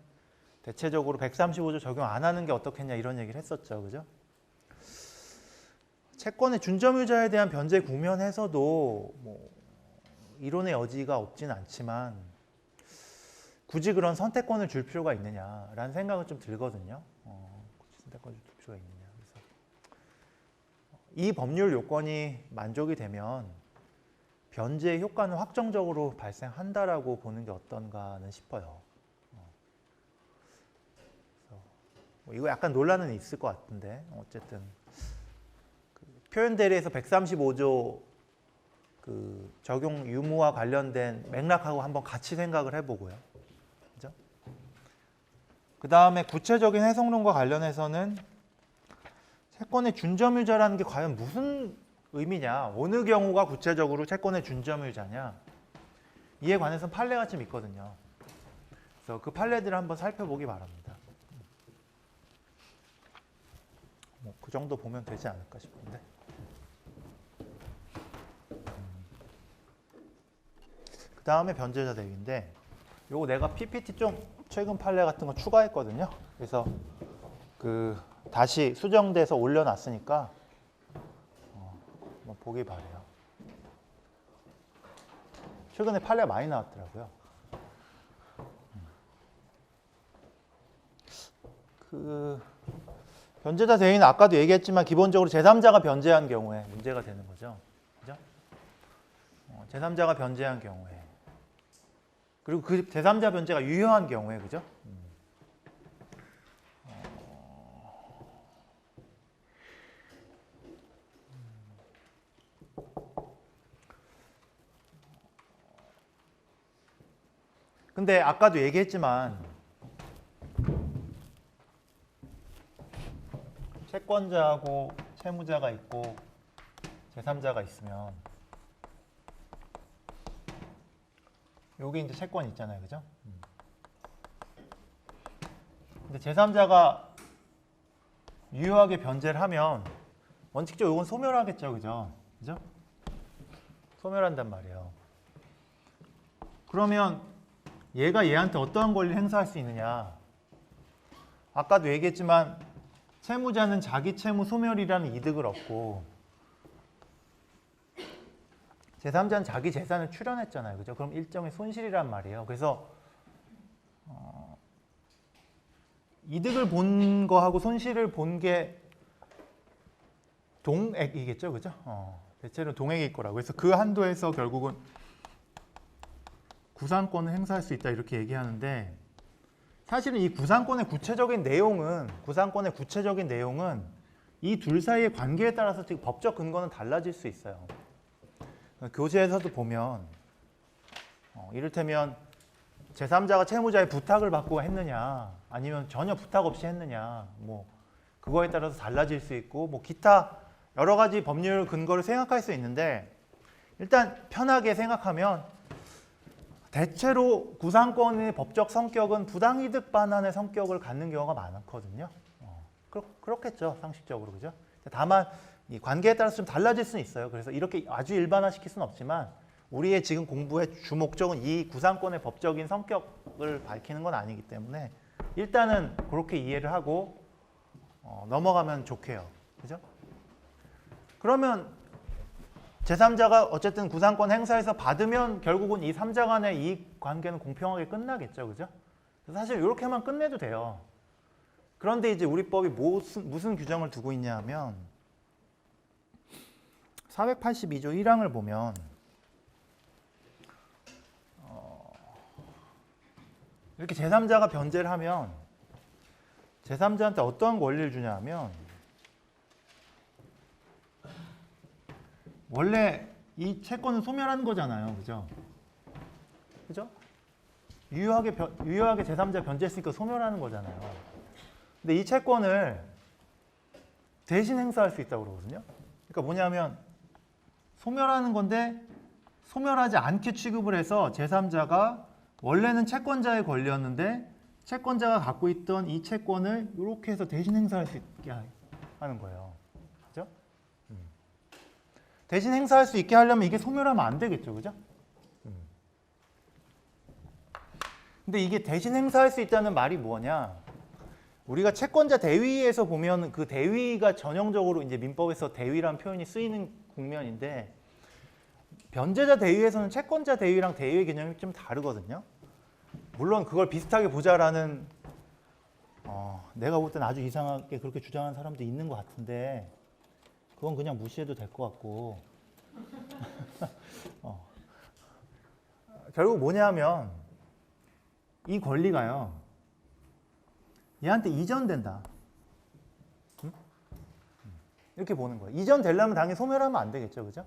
대체적으로 135조 적용 안 하는 게 어떻겠냐 이런 얘기를 했었죠, 그죠? 채권의 준점유자에 대한 변제 국면에서도 뭐 이론의 여지가 없진 않지만 굳이 그런 선택권을 줄 필요가 있느냐라는 생각은 좀 들거든요. 굳이 선택권을 줄 필요가 있느냐. 그래서 이 법률 요건이 만족이 되면 변제의 효과는 확정적으로 발생한다라고 보는 게 어떤가는 싶어요. 뭐 이거 약간 논란은 있을 것 같은데 어쨌든 표현 대리에서 135조 그 적용 유무와 관련된 맥락하고 한번 같이 생각을 해보고요. 그죠? 그 다음에 구체적인 해석론과 관련해서는 채권의 준점유자라는 게 과연 무슨 의미냐, 어느 경우가 구체적으로 채권의 준점유자냐, 이에 관해서는 판례가 좀 있거든요. 그래서 그 판례들을 한번 살펴보기 바랍니다. 뭐 그 정도 보면 되지 않을까 싶은데. 그 다음에 변제자 대위인데 요거 내가 PPT 좀 최근 판례 같은 거 추가했거든요. 그래서 그 다시 수정돼서 올려놨으니까 한번 보기 바래요. 최근에 판례 많이 나왔더라고요. 그 변제자 대위는 아까도 얘기했지만 기본적으로 제3자가 변제한 경우에 문제가 되는 거죠. 그죠? 제3자가 변제한 경우에 그리고 그 제3자 변제가 유효한 경우에, 그죠? 근데 아까도 얘기했지만 채권자하고 채무자가 있고 제3자가 있으면 여기 이제 채권이 있잖아요, 그죠? 근데 제3자가 유효하게 변제를 하면 원칙적으로 이건 소멸하겠죠, 그죠? 그죠? 소멸한단 말이에요. 그러면 얘가 얘한테 어떠한 권리를 행사할 수 있느냐? 아까도 얘기했지만 채무자는 자기 채무 소멸이라는 이득을 얻고 제3자는 자기 재산을 출연했잖아요, 그죠? 그럼 일정의 손실이란 말이에요. 그래서 이득을 본 거하고 손실을 본 게 동액이겠죠, 그죠? 대체로 동액일 거라고. 그래서 그 한도에서 결국은 구상권을 행사할 수 있다 이렇게 얘기하는데, 사실은 이 구상권의 구체적인 내용은 이 둘 사이의 관계에 따라서 법적 근거는 달라질 수 있어요. 교재에서도 보면 이를테면 제3자가 채무자의 부탁을 받고 했느냐, 아니면 전혀 부탁 없이 했느냐, 뭐 그거에 따라서 달라질 수 있고, 뭐 기타 여러 가지 법률 근거를 생각할 수 있는데, 일단 편하게 생각하면 대체로 구상권의 법적 성격은 부당이득 반환의 성격을 갖는 경우가 많거든요. 그렇겠죠, 상식적으로, 그죠? 다만 이 관계에 따라서 좀 달라질 수는 있어요. 그래서 이렇게 아주 일반화시킬 수는 없지만 우리의 지금 공부의 주목적은 이 구상권의 법적인 성격을 밝히는 건 아니기 때문에 일단은 그렇게 이해를 하고 넘어가면 좋게요. 그죠? 그러면 제3자가 어쨌든 구상권 행사해서 받으면 결국은 이 3자 간의 이익 관계는 공평하게 끝나겠죠. 그죠? 사실 이렇게만 끝내도 돼요. 그런데 이제 우리 법이 무슨 규정을 두고 있냐 하면 482조 1항을 보면 이렇게 제3자가 변제를 하면 제3자한테 어떠한 권리를 주냐 하면, 원래 이 채권은 소멸하는 거잖아요, 그죠? 그죠? 유효하게 제3자 변제했으니까 소멸하는 거잖아요. 근데 이 채권을 대신 행사할 수 있다고 그러거든요. 그러니까 뭐냐면 소멸하는 건데 소멸하지 않게 취급을 해서 제3자가 원래는 채권자의 권리였는데 채권자가 갖고 있던 이 채권을 이렇게 해서 대신 행사할 수 있게 하는 거예요. 그죠? 대신 행사할 수 있게 하려면 이게 소멸하면 안 되겠죠, 그죠? 근데 이게 대신 행사할 수 있다는 말이 뭐냐? 우리가 채권자 대위에서 보면 그 대위가 전형적으로 이제 민법에서 대위라는 표현이 쓰이는 국면인데, 변제자 대위에서는 채권자 대위랑 대위의 개념이 좀 다르거든요. 물론 그걸 비슷하게 보자라는 내가 볼 땐 아주 이상하게 그렇게 주장하는 사람도 있는 것 같은데, 그건 그냥 무시해도 될 것 같고 결국 뭐냐면 이 권리가요, 얘한테 이전된다, 이렇게 보는 거예요. 이전되려면 당연히 소멸하면 안 되겠죠, 그죠?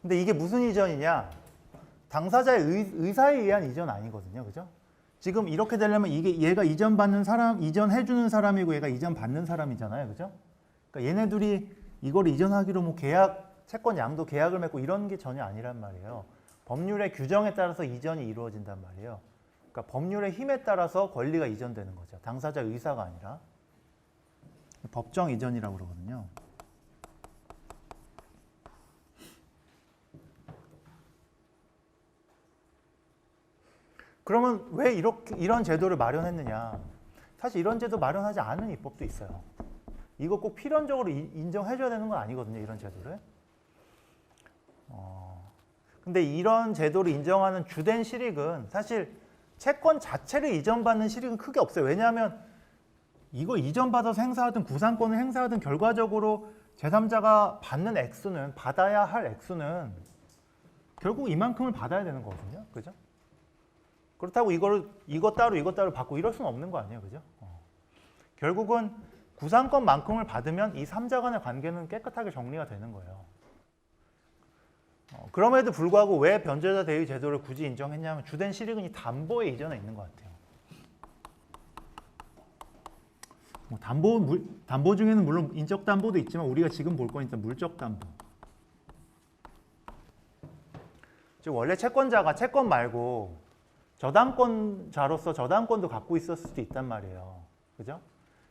근데 이게 무슨 이전이냐? 당사자의 의사에 의한 이전 아니거든요, 그죠? 지금 이렇게 되려면 얘가 이전받는 사람, 이전해주는 사람이고 얘가 이전받는 사람이잖아요, 그죠? 그러니까 얘네 둘이 이걸 이전하기로 뭐 채권 양도 계약을 맺고 이런 게 전혀 아니란 말이에요. 법률의 규정에 따라서 이전이 이루어진단 말이에요. 그러니까 법률의 힘에 따라서 권리가 이전되는 거죠. 당사자 의사가 아니라. 법정 이전이라고 그러거든요. 그러면 왜 이런 제도를 마련했느냐? 사실 이런 제도 마련하지 않은 입법도 있어요. 이거 꼭 필연적으로 인정해줘야 되는 건 아니거든요, 이런 제도를. 근데 이런 제도를 인정하는 주된 실익은 사실 채권 자체를 이전받는 실익은 크게 없어요. 왜냐하면 이거 이전받아서 행사하든 구상권을 행사하든 결과적으로 제3자가 받는 액수는, 받아야 할 액수는 결국 이만큼을 받아야 되는 거거든요, 그죠? 그렇다고 이것 따로 받고 이럴 수는 없는 거 아니에요, 그죠? 결국은 구상권만큼을 받으면 이 3자 간의 관계는 깨끗하게 정리가 되는 거예요. 그럼에도 불구하고 왜 변제자 대위 제도를 굳이 인정했냐면 주된 실익은 이 담보에 이전해 있는 것 같아요. 담보 중에는 물론 인적 담보도 있지만 우리가 지금 볼 건 일단 물적 담보. 즉 원래 채권자가 채권 말고 저당권자로서 저당권도 갖고 있었을 수도 있단 말이에요. 그죠?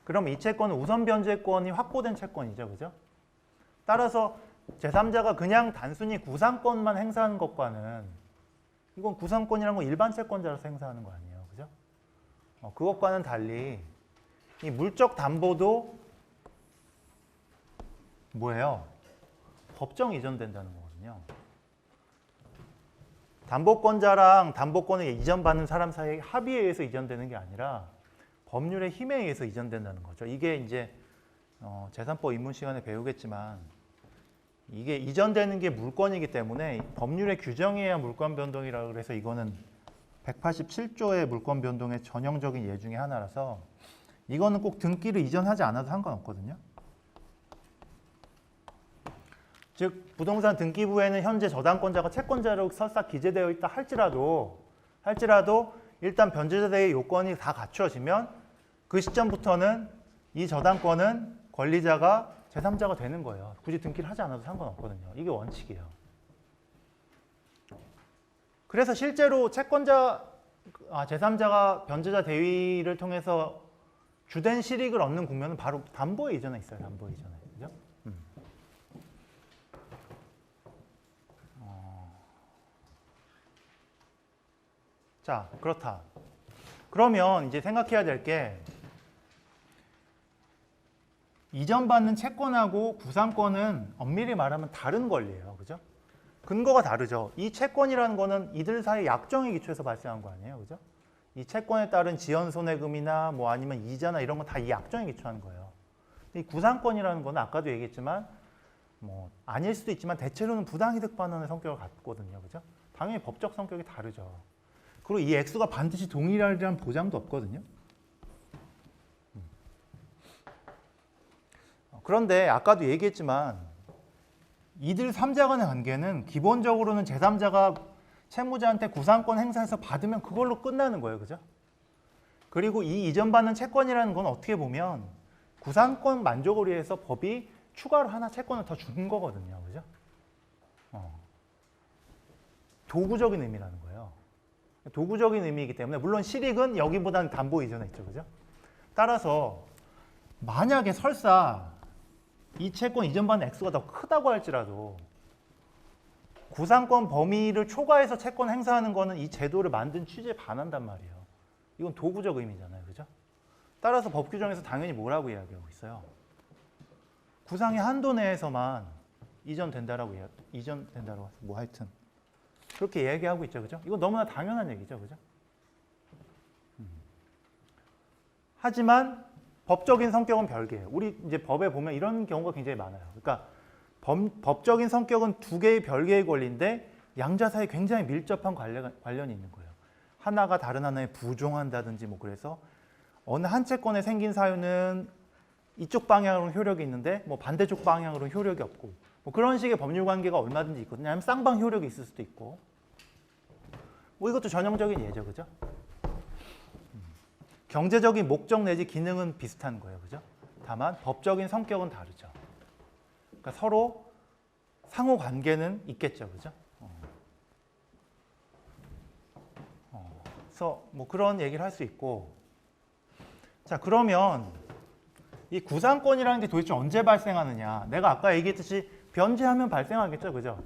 그럼 이 채권은 우선 변제권이 확보된 채권이죠. 그죠? 따라서 제3자가 그냥 단순히 구상권만 행사하는 것과는 이건 구상권이란 건 일반 채권자로서 행사하는 거 아니에요. 그죠? 그것과는 달리 이 물적 담보도 뭐예요? 법정 이전된다는 거거든요. 담보권자랑 담보권을 이전받는 사람 사이의 합의에 의해서 이전되는 게 아니라 법률의 힘에 의해서 이전된다는 거죠. 이게 이제 재산법 입문 시간에 배우겠지만 이게 이전되는 게 물권이기 때문에 법률의 규정에 의한 물권 변동이라고 해서 이거는 187조의 물권 변동의 전형적인 예 중에 하나라서 이거는 꼭 등기를 이전하지 않아도 상관없거든요. 즉 부동산 등기부에는 현재 저당권자가 채권자로 설사 기재되어 있다 할지라도 일단 변제자 대위 요건이 다 갖추어지면 그 시점부터는 이 저당권은 권리자가 제3자가 되는 거예요. 굳이 등기를 하지 않아도 상관없거든요. 이게 원칙이에요. 그래서 실제로 제3자가 변제자 대위를 통해서 주된 실익을 얻는 국면은 바로 담보에 이전해 있어요. 담보에 이전해. 그죠? 자, 그렇다. 그러면 이제 생각해야 될 게 이전받는 채권하고 구상권은 엄밀히 말하면 다른 권리예요. 그죠? 근거가 다르죠. 이 채권이라는 거는 이들 사이 약정에 기초해서 발생한 거 아니에요. 그죠? 이 채권에 따른 지연 손해금이나 뭐 아니면 이자나 이런 건 다 이 약정에 기초한 거예요. 이 구상권이라는 거는 아까도 얘기했지만 뭐 아닐 수도 있지만 대체로는 부당이득 반환의 성격을 갖거든요. 그죠? 당연히 법적 성격이 다르죠. 그리고 이 액수가 반드시 동일하리라는 보장도 없거든요. 그런데 아까도 얘기했지만 이들 3자 간의 관계는 기본적으로는 제3자가 채무자한테 구상권 행사해서 받으면 그걸로 끝나는 거예요. 그죠? 그리고 이 이전받는 채권이라는 건 어떻게 보면 구상권 만족을 위해서 법이 추가로 하나 채권을 더 준 거거든요. 그죠? 도구적인 의미라는 거예요. 도구적인 의미이기 때문에 물론 실익은 여기보다는 담보 이전에 있죠. 그죠? 따라서 만약에 설사 이 채권 이전받는 액수가 더 크다고 할지라도 구상권 범위를 초과해서 채권 행사하는 거는 이 제도를 만든 취지에 반한단 말이에요. 이건 도구적 의미잖아요. 그죠? 따라서 법 규정에서 당연히 뭐라고 이야기하고 있어요? 구상의 한도 내에서만 이전된다라고 뭐 하여튼 그렇게 이야기하고 있죠. 그죠? 이건 너무나 당연한 얘기죠. 그죠? 하지만 법적인 성격은 별개예요. 우리 이제 법에 보면 이런 경우가 굉장히 많아요. 그러니까 법적인 성격은 두 개의 별개의 권리인데 양자 사이에 굉장히 밀접한 관련이 있는 거예요. 하나가 다른 하나에 부종한다든지 뭐 그래서 어느 한 채권에 생긴 사유는 이쪽 방향으로는 효력이 있는데 뭐 반대쪽 방향으로는 효력이 없고 뭐 그런 식의 법률 관계가 얼마든지 있거든요. 아니면 쌍방 효력이 있을 수도 있고 뭐 이것도 전형적인 예죠. 그죠? 경제적인 목적 내지 기능은 비슷한 거예요. 그죠? 다만 법적인 성격은 다르죠. 그러니까 서로 상호 관계는 있겠죠. 그죠? 그래서 뭐 그런 얘기를 할 수 있고 자, 그러면 이 구상권이라는 게 도대체 언제 발생하느냐? 내가 아까 얘기했듯이 변제하면 발생하겠죠. 그죠?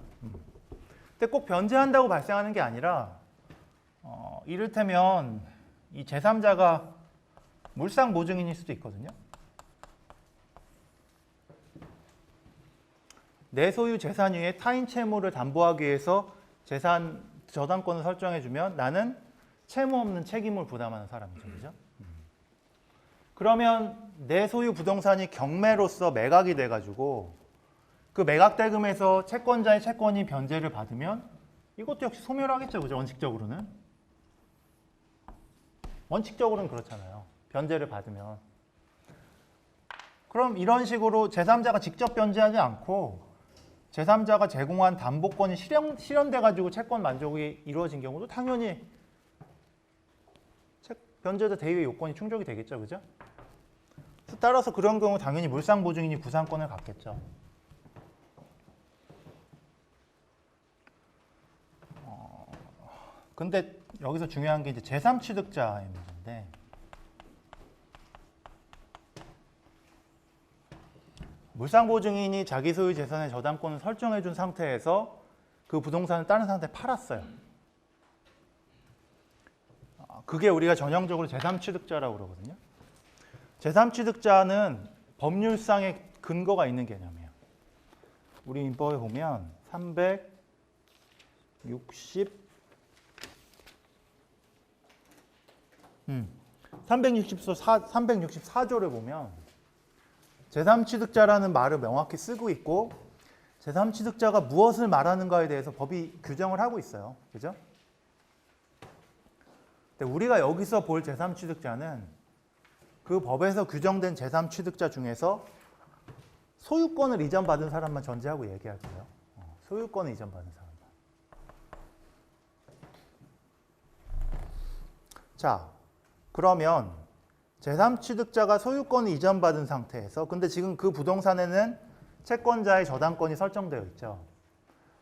근데 꼭 변제한다고 발생하는 게 아니라 이를테면 이 제3자가 물상 보증인일 수도 있거든요. 내 소유 재산 위에 타인 채무를 담보하기 위해서 재산 저당권을 설정해주면 나는 채무 없는 책임을 부담하는 사람이죠. 그죠? 그러면 내 소유 부동산이 경매로서 매각이 돼가지고 그 매각 대금에서 채권자의 채권이 변제를 받으면 이것도 역시 소멸하겠죠. 그죠? 원칙적으로는. 원칙적으로는 그렇잖아요. 변제를 받으면. 그럼 이런 식으로 제3자가 직접 변제하지 않고 제3자가 제공한 담보권이 실현돼 가지고 채권 만족이 이루어진 경우도 당연히 변제자 대위의 요건이 충족이 되겠죠, 그죠? 따라서 그런 경우 당연히 물상보증인이 구상권을 갖겠죠. 근데 여기서 중요한 게 이제 제3취득자의 문제인데, 물상보증인이 자기 소유 재산의 저당권을 설정해 준 상태에서 그 부동산을 다른 사람한테 팔았어요. 그게 우리가 전형적으로 제3취득자라고 그러거든요. 제3취득자는 법률상의 근거가 있는 개념이에요. 우리 민법에 보면 364조를 보면 제3취득자라는 말을 명확히 쓰고 있고, 제3취득자가 무엇을 말하는가에 대해서 법이 규정을 하고 있어요. 그죠? 근데 우리가 여기서 볼 제3취득자는 그 법에서 규정된 제3취득자 중에서 소유권을 이전받은 사람만 전제하고 얘기할 거예요. 소유권을 이전받은 사람만. 자, 그러면 제3취득자가 소유권을 이전받은 상태에서, 근데 지금 그 부동산에는 채권자의 저당권이 설정되어 있죠.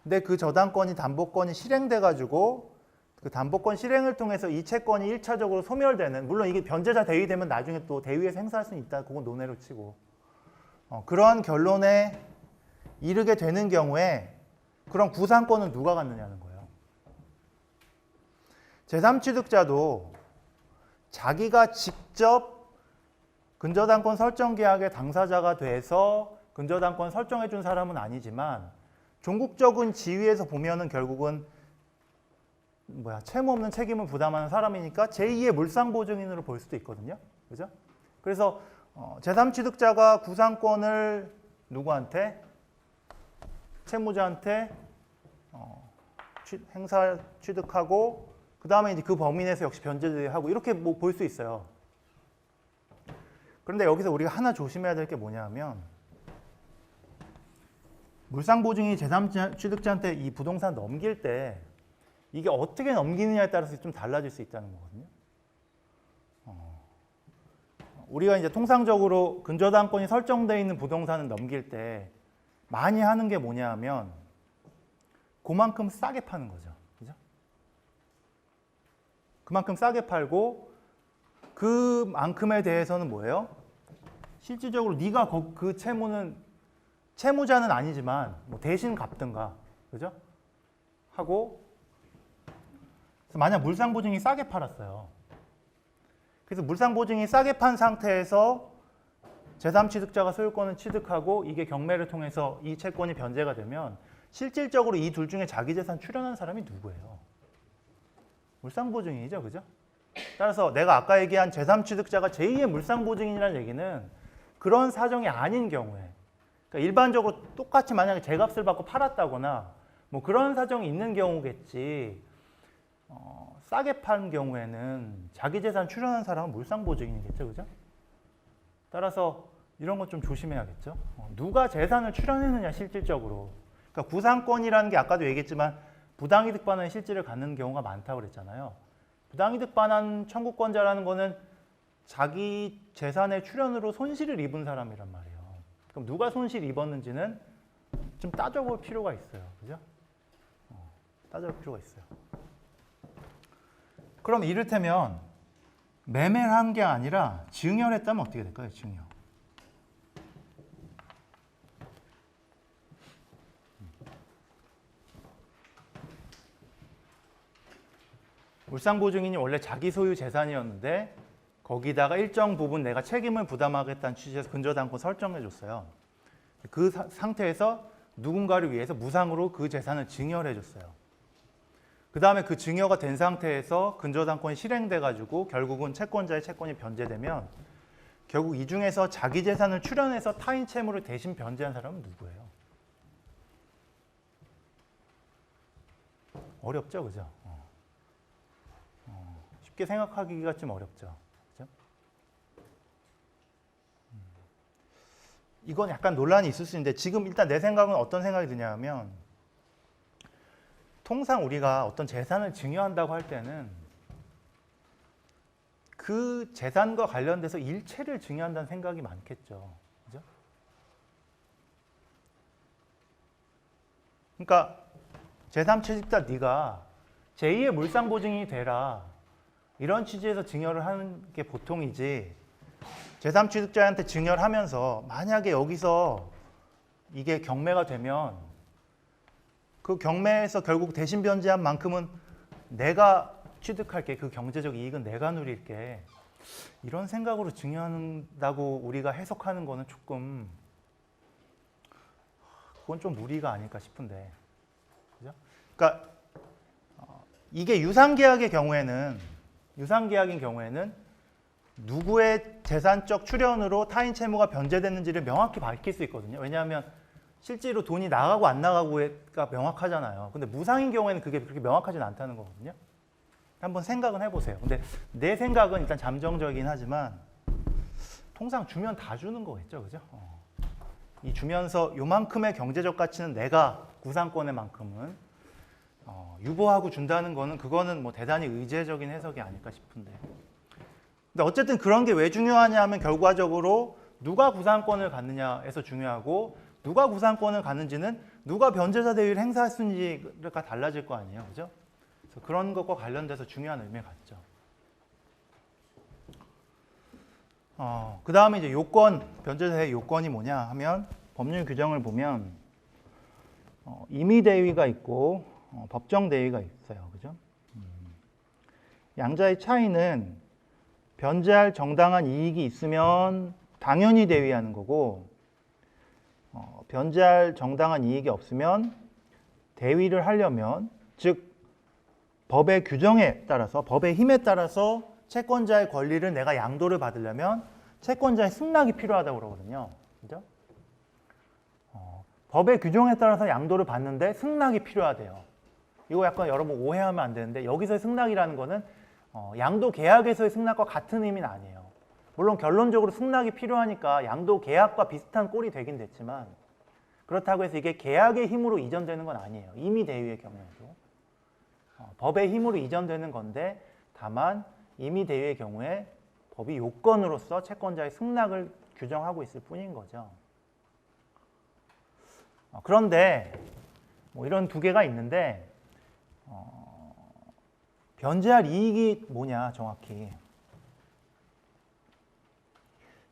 근데 그 저당권이 담보권이 실행돼 가지고 그 담보권 실행을 통해서 이 채권이 1차적으로 소멸되는, 물론 이게 변제자 대위되면 나중에 또 대위에서 행사할 수는 있다, 그건 논외로 치고, 그런 결론에 이르게 되는 경우에 그런 구상권은 누가 갖느냐는 거예요. 제3취득자도 자기가 직접 근저당권 설정 계약의 당사자가 돼서 근저당권 설정해 준 사람은 아니지만, 종국적인 지위에서 보면은 결국은 채무 없는 책임을 부담하는 사람이니까 제2의 물상보증인으로 볼 수도 있거든요. 그죠? 그래서 제3취득자가 구상권을 누구한테? 채무자한테 행사 취득하고, 그 다음에 이제 그 범위 내에서 역시 변제하고, 이렇게 뭐 볼 수 있어요. 그런데 여기서 우리가 하나 조심해야 될 게 뭐냐면, 물상보증인이 제3취득자한테 이 부동산 넘길 때 이게 어떻게 넘기느냐에 따라서 좀 달라질 수 있다는 거거든요. 우리가 이제 통상적으로 근저당권이 설정되어 있는 부동산을 넘길 때 많이 하는 게 뭐냐 하면 그만큼 싸게 파는 거죠. 그죠? 그만큼 싸게 팔고, 그만큼에 대해서는 뭐예요? 실질적으로 네가 그 채무는, 채무자는 아니지만 뭐 대신 갚든가, 그죠? 하고, 그래서 만약 물상보증이 싸게 팔았어요. 그래서 물상보증이 싸게 판 상태에서 제3취득자가 소유권을 취득하고 이게 경매를 통해서 이 채권이 변제가 되면 실질적으로 이 둘 중에 자기 재산 출연한 사람이 누구예요? 물상보증인이죠, 그죠? 따라서 내가 아까 얘기한 제3취득자가 제2의 물상보증인이라는 얘기는 그런 사정이 아닌 경우에, 그러니까 일반적으로 똑같이 만약에 제값을 받고 팔았다거나 뭐 그런 사정이 있는 경우겠지, 싸게 판 경우에는 자기 재산 출연한 사람은 물상보증인이겠죠, 그죠? 따라서 이런 것 좀 조심해야겠죠. 누가 재산을 출연했느냐 실질적으로. 그러니까 구상권이라는 게 아까도 얘기했지만 부당이득 반환의 실질을 갖는 경우가 많다고 그랬잖아요. 부당이득 반환 청구권자라는 거는 자기 재산의 출연으로 손실을 입은 사람이란 말이에요. 그럼 누가 손실 입었는지는 좀 따져볼 필요가 있어요, 그죠? 따져볼 필요가 있어요. 그럼 이를테면 매매를 한 게 아니라 증여했다면 어떻게 될까요? 증여. 물상보증인이 원래 자기 소유 재산이었는데 거기다가 일정 부분 내가 책임을 부담하겠다는 취지에서 근저당권 설정해 줬어요. 그 상태에서 누군가를 위해서 무상으로 그 재산을 증여를 해줬어요. 그 다음에 그 증여가 된 상태에서 근저당권이 실행돼 가지고 결국은 채권자의 채권이 변제되면 결국 이 중에서 자기 재산을 출연해서 타인 채무를 대신 변제한 사람은 누구예요? 어렵죠, 그죠? 쉽게 생각하기가 좀 어렵죠, 그죠? 이건 약간 논란이 있을 수 있는데 지금 일단 내 생각은 어떤 생각이 드냐면 통상 우리가 어떤 재산을 증여한다고 할 때는 그 재산과 관련돼서 일체를 증여한다는 생각이 많겠죠. 그죠? 그러니까 제3채집자 네가 제2의 물상보증인이 되라 이런 취지에서 증여를 하는 게 보통이지 제3취득자한테 증여를 하면서 만약에 여기서 이게 경매가 되면 그 경매에서 결국 대신 변제한 만큼은 내가 취득할게, 그 경제적 이익은 내가 누릴게 이런 생각으로 증여한다고 우리가 해석하는 거는 조금 그건 좀 무리가 아닐까 싶은데 그죠? 그러니까 이게 유상계약인 경우에는 누구의 재산적 출연으로 타인 채무가 변제됐는지를 명확히 밝힐 수 있거든요. 왜냐하면 실제로 돈이 나가고 안 나가고가 명확하잖아요. 근데 무상인 경우에는 그게 그렇게 명확하진 않다는 거거든요. 한번 생각은 해보세요. 근데 내 생각은 일단 잠정적이긴 하지만 통상 주면 다 주는 거겠죠, 그죠? 이 주면서 요만큼의 경제적 가치는 내가 구상권의 만큼은 유보하고 준다는 거는 그거는 뭐 대단히 의제적인 해석이 아닐까 싶은데. 근데 어쨌든 그런 게 왜 중요하냐 하면 결과적으로 누가 구상권을 갖느냐에서 중요하고 누가 구상권을 갖는지는 누가 변제자 대위를 행사할 수 있는지가 달라질 거 아니에요, 그죠? 그래서 그런 것과 관련돼서 중요한 의미를 갖죠. 그 다음에 이제 요건, 변제자 대위 요건이 뭐냐 하면 법률 규정을 보면 임의 대위가 있고 법정 대위가 있어요, 그죠? 양자의 차이는 변제할 정당한 이익이 있으면 당연히 대위하는 거고 변제할 정당한 이익이 없으면 대위를 하려면 즉 법의 규정에 따라서 법의 힘에 따라서 채권자의 권리를 내가 양도를 받으려면 채권자의 승낙이 필요하다고 그러거든요. 그죠? 법의 규정에 따라서 양도를 받는데 승낙이 필요하대요. 이거 약간 여러분 오해하면 안 되는데 여기서의 승낙이라는 거는 양도 계약에서의 승낙과 같은 의미는 아니에요. 물론 결론적으로 승낙이 필요하니까 양도 계약과 비슷한 꼴이 되긴 됐지만 그렇다고 해서 이게 계약의 힘으로 이전되는 건 아니에요. 임의 대위의 경우에도. 법의 힘으로 이전되는 건데 다만 임의 대위의 경우에 법이 요건으로서 채권자의 승낙을 규정하고 있을 뿐인 거죠. 그런데 뭐 이런 두 개가 있는데 변제할 이익이 뭐냐 정확히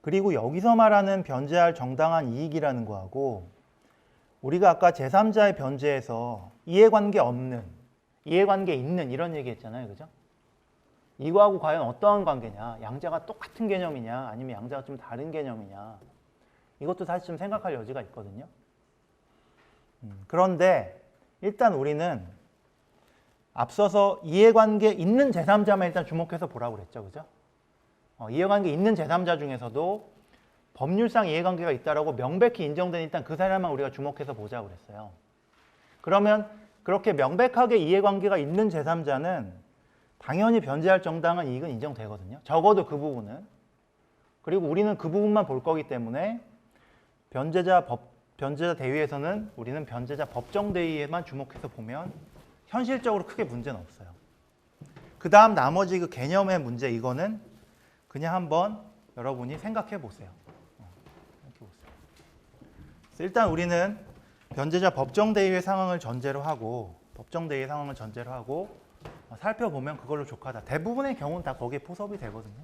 그리고 여기서 말하는 변제할 정당한 이익이라는 거하고 우리가 아까 제3자의 변제에서 이해관계 없는, 이해관계 있는 이런 얘기 했잖아요. 그죠? 이거하고 과연 어떠한 관계냐? 양자가 똑같은 개념이냐? 아니면 양자가 좀 다른 개념이냐? 이것도 사실 좀 생각할 여지가 있거든요. 그런데 일단 우리는 앞서서 이해관계 있는 제3자만 일단 주목해서 보라고 그랬죠. 그죠? 이해관계 있는 제3자 중에서도 법률상 이해관계가 있다라고 명백히 인정된 일단 그 사람만 우리가 주목해서 보자고 그랬어요. 그러면 그렇게 명백하게 이해관계가 있는 제3자는 당연히 변제할 정당한 이익은 인정되거든요. 적어도 그 부분은. 그리고 우리는 그 부분만 볼 거기 때문에 변제자 대위에서는 우리는 변제자 법정 대위에만 주목해서 보면 현실적으로 크게 문제는 없어요. 그 다음 나머지 그 개념의 문제 이거는 그냥 한번 여러분이 생각해 보세요. 일단 우리는 변제자 법정 대위의 상황을 전제로 하고 살펴보면 그걸로 족하다. 대부분의 경우는 다 거기에 포섭이 되거든요.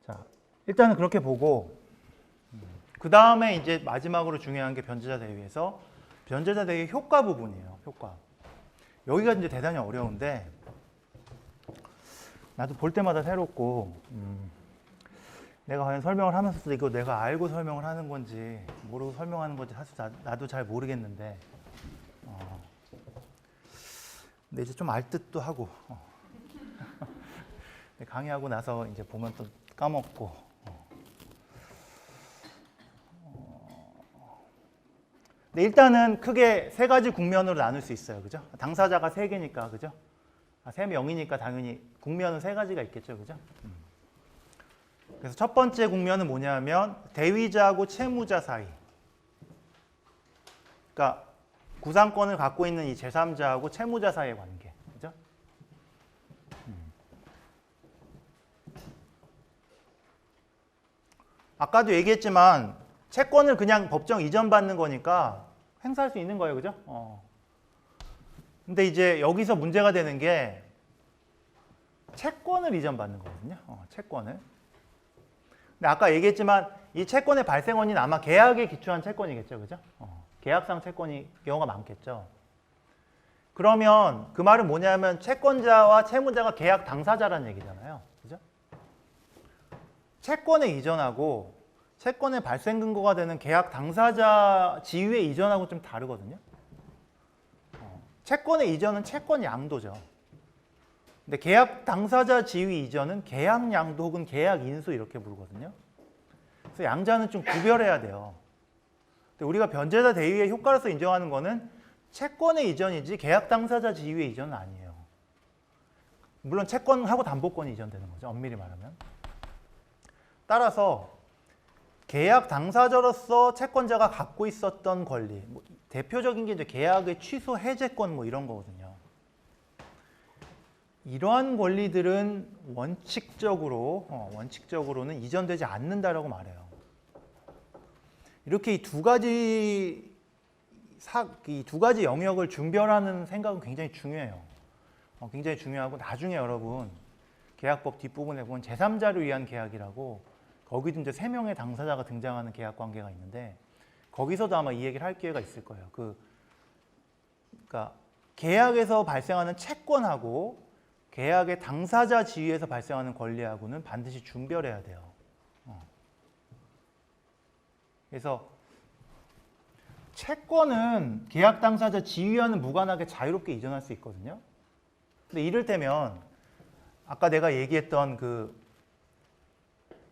자, 일단은 그렇게 보고 그 다음에 이제 마지막으로 중요한 게 변제자 대위에서 변제자 대위 효과 부분이에요. 효과. 여기가 이제 대단히 어려운데 나도 볼 때마다 새롭고 내가 과연 설명을 하면서도 이거 내가 알고 설명을 하는 건지 모르고 설명하는 건지 사실 나도 잘 모르겠는데 근데 이제 좀 알 듯도 하고 강의하고 나서 이제 보면 또 까먹고 근데 일단은 크게 세 가지 국면으로 나눌 수 있어요. 그죠? 당사자가 세 개니까 그죠? 세 명이니까 당연히 국면은 세 가지가 있겠죠. 그죠? 그래서 첫 번째 국면은 뭐냐면 대위자하고 채무자 사이. 그러니까 구상권을 갖고 있는 이 제3자하고 채무자 사이의 관계. 그죠? 아까도 얘기했지만 채권을 그냥 법정 이전받는 거니까 행사할 수 있는 거예요. 그죠? 근데 이제 여기서 문제가 되는 게 채권을 이전받는 거거든요. 채권을. 근데 아까 얘기했지만 이 채권의 발생 원인은 아마 계약에 기초한 채권이겠죠. 그죠? 계약상 채권이 경우가 많겠죠. 그러면 그 말은 뭐냐면 채권자와 채무자가 계약 당사자라는 얘기잖아요. 그죠? 채권에 이전하고 채권의 발생 근거가 되는 계약 당사자 지위에 이전하고 좀 다르거든요. 채권의 이전은 채권 양도죠. 근데 계약 당사자 지위 이전은 계약 양도 혹은 계약 인수 이렇게 부르거든요. 그래서 양자는 좀 구별해야 돼요. 근데 우리가 변제자 대위의 효과로서 인정하는 거는 채권의 이전이지 계약 당사자 지위의 이전은 아니에요. 물론 채권하고 담보권이 이전되는 거죠. 엄밀히 말하면. 따라서 계약 당사자로서 채권자가 갖고 있었던 권리, 대표적인 게 이제 계약의 취소 해제권 이런 거거든요. 이러한 권리들은 원칙적으로는 이전되지 않는다라고 말해요. 이렇게 이 두 가지 영역을 준별하는 생각은 굉장히 중요해요. 굉장히 중요하고 나중에 여러분 계약법 뒷부분에 보면 제3자를 위한 계약이라고 거기도 이제 3명의 당사자가 등장하는 계약 관계가 있는데 거기서도 아마 이 얘기를 할 기회가 있을 거예요. 그러니까 계약에서 발생하는 채권하고 계약의 당사자 지위에서 발생하는 권리하고는 반드시 준별해야 돼요. 그래서 채권은 계약 당사자 지위와는 무관하게 자유롭게 이전할 수 있거든요. 근데 이를테면 아까 내가 얘기했던 그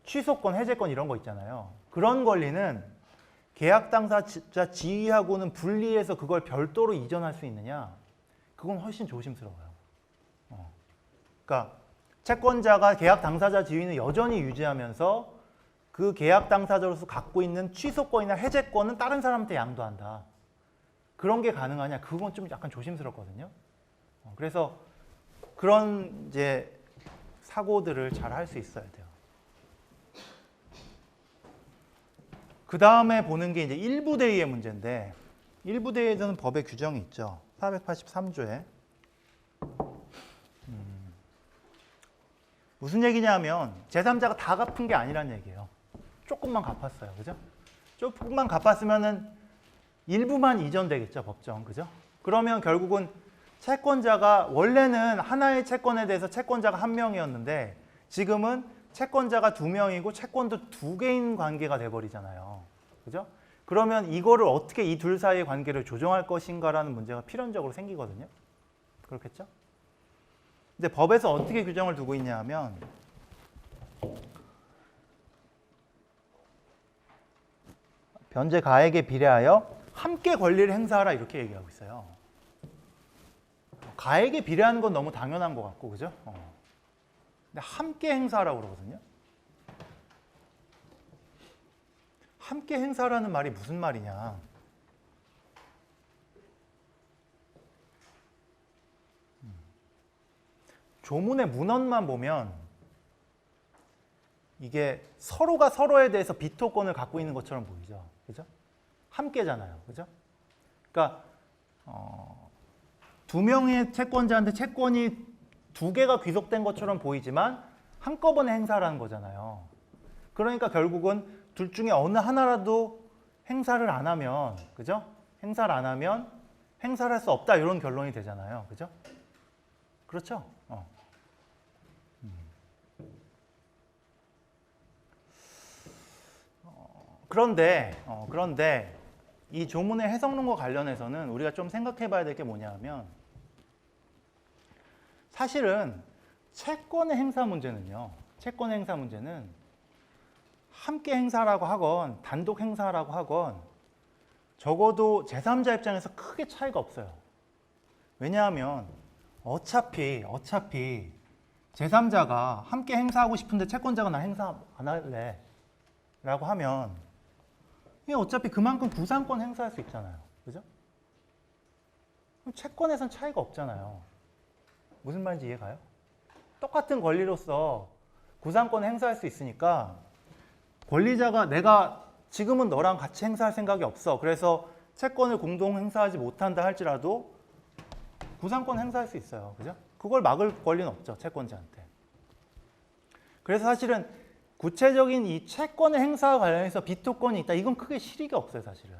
취소권, 해제권 이런 거 있잖아요. 그런 권리는 계약 당사자 지위하고는 분리해서 그걸 별도로 이전할 수 있느냐? 그건 훨씬 조심스러워요. 그러니까 채권자가 계약 당사자 지위는 여전히 유지하면서 그 계약 당사자로서 갖고 있는 취소권이나 해제권은 다른 사람한테 양도한다. 그런 게 가능하냐? 그건 좀 약간 조심스럽거든요. 그래서 그런 이제 사고들을 잘 할 수 있어야 돼요. 그 다음에 보는 게 이제 일부 대위의 문제인데 일부 대위에서는 법의 규정이 있죠. 483조에. 무슨 얘기냐면 제3자가 다 갚은 게 아니란 얘기예요. 조금만 갚았어요. 그죠? 조금만 갚았으면은 일부만 이전되겠죠. 법정. 그죠? 그러면 결국은 채권자가 원래는 하나의 채권에 대해서 채권자가 1명이었는데 지금은 채권자가 2명이고 채권도 2개인 관계가 돼버리잖아요. 그죠? 그러면 이거를 어떻게 이 둘 사이의 관계를 조정할 것인가라는 문제가 필연적으로 생기거든요. 그렇겠죠? 근데 법에서 어떻게 규정을 두고 있냐 하면 변제 가액에 비례하여 함께 권리를 행사하라 이렇게 얘기하고 있어요. 가액에 비례하는 건 너무 당연한 것 같고, 그죠? 근데 함께 행사하라고 그러거든요. 함께 행사라는 말이 무슨 말이냐? 조문의 문헌만 보면 이게 서로가 서로에 대해서 비토권을 갖고 있는 것처럼 보이죠. 그죠? 함께잖아요. 그죠? 그러니까 2명의 채권자한테 채권이 2개가 귀속된 것처럼 보이지만 한꺼번에 행사라는 거잖아요. 그러니까 결국은 둘 중에 어느 하나라도 행사를 안 하면, 그죠? 행사를 안 하면 행사를 할 수 없다 이런 결론이 되잖아요. 그죠? 그렇죠? 그런데 이 조문의 해석론과 관련해서는 우리가 좀 생각해 봐야 될 게 뭐냐 하면 사실은 채권의 행사 문제는 함께 행사라고 하건 단독 행사라고 하건 적어도 제3자 입장에서 크게 차이가 없어요. 왜냐하면 어차피 제3자가 함께 행사하고 싶은데 채권자가 나 행사 안 할래 라고 하면 이게 어차피 그만큼 구상권 행사할 수 있잖아요. 그죠? 그럼 채권에선 차이가 없잖아요. 무슨 말인지 이해가요? 똑같은 권리로서 구상권을 행사할 수 있으니까 권리자가 내가 지금은 너랑 같이 행사할 생각이 없어. 그래서 채권을 공동 행사하지 못한다 할지라도 구상권 행사할 수 있어요. 그죠? 그걸 막을 권리는 없죠. 채권자한테. 그래서 사실은 구체적인 이 채권의 행사와 관련해서 비토권이 있다. 이건 크게 실익이 없어요. 사실은.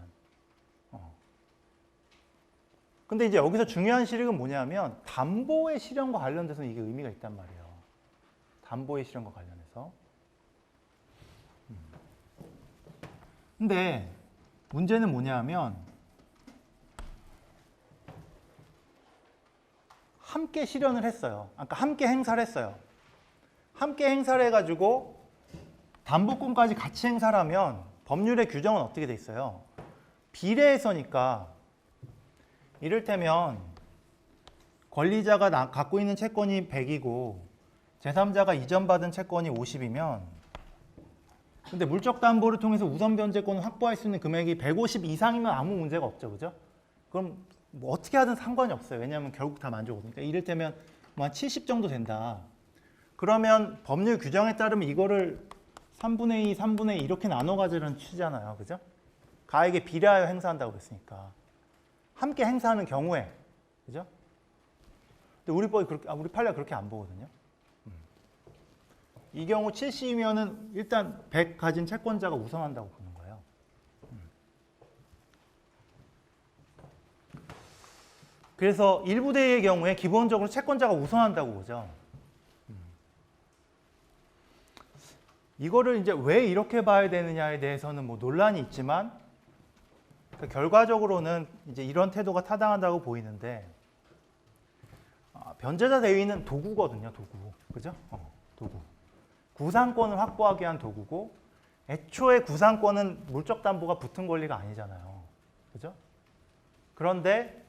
근데 이제 여기서 중요한 실익은 뭐냐면 담보의 실현과 관련돼서 이게 의미가 있단 말이에요. 담보의 실현과 관련해서. 근데 문제는 뭐냐면 함께 실현을 했어요. 그러니까 함께 행사를 했어요. 함께 행사를 해가지고 담보권까지 같이 행사를 하면 법률의 규정은 어떻게 돼 있어요? 비례해서니까 이를테면 권리자가 갖고 있는 채권이 100이고 제3자가 이전받은 채권이 50이면 근데 물적 담보를 통해서 우선 변제권을 확보할 수 있는 금액이 150 이상이면 아무 문제가 없죠. 그죠? 그럼 뭐 어떻게 하든 상관이 없어요. 왜냐하면 결국 다 만족하니까. 이를테면 뭐 한 70 정도 된다. 그러면 법률 규정에 따르면 이거를 3분의 2, 3분의 2 이렇게 나눠 가지려는 취지잖아요. 그죠? 가액에 비례하여 행사한다고 그랬으니까. 함께 행사하는 경우에. 그죠? 근데 우리 법이 그렇게, 우리 판례가 그렇게 안 보거든요. 이 경우 70이면은 일단 100 가진 채권자가 우선한다고 보는 거예요. 그래서 일부 대의의 경우에 기본적으로 채권자가 우선한다고 보죠. 이거를 이제 왜 이렇게 봐야 되느냐에 대해서는 뭐 논란이 있지만 결과적으로는 이제 이런 태도가 타당하다고 보이는데 변제자 대위는 도구거든요. 도구. 그죠? 도구. 구상권을 확보하기 위한 도구고 애초에 구상권은 물적 담보가 붙은 권리가 아니잖아요. 그죠? 그런데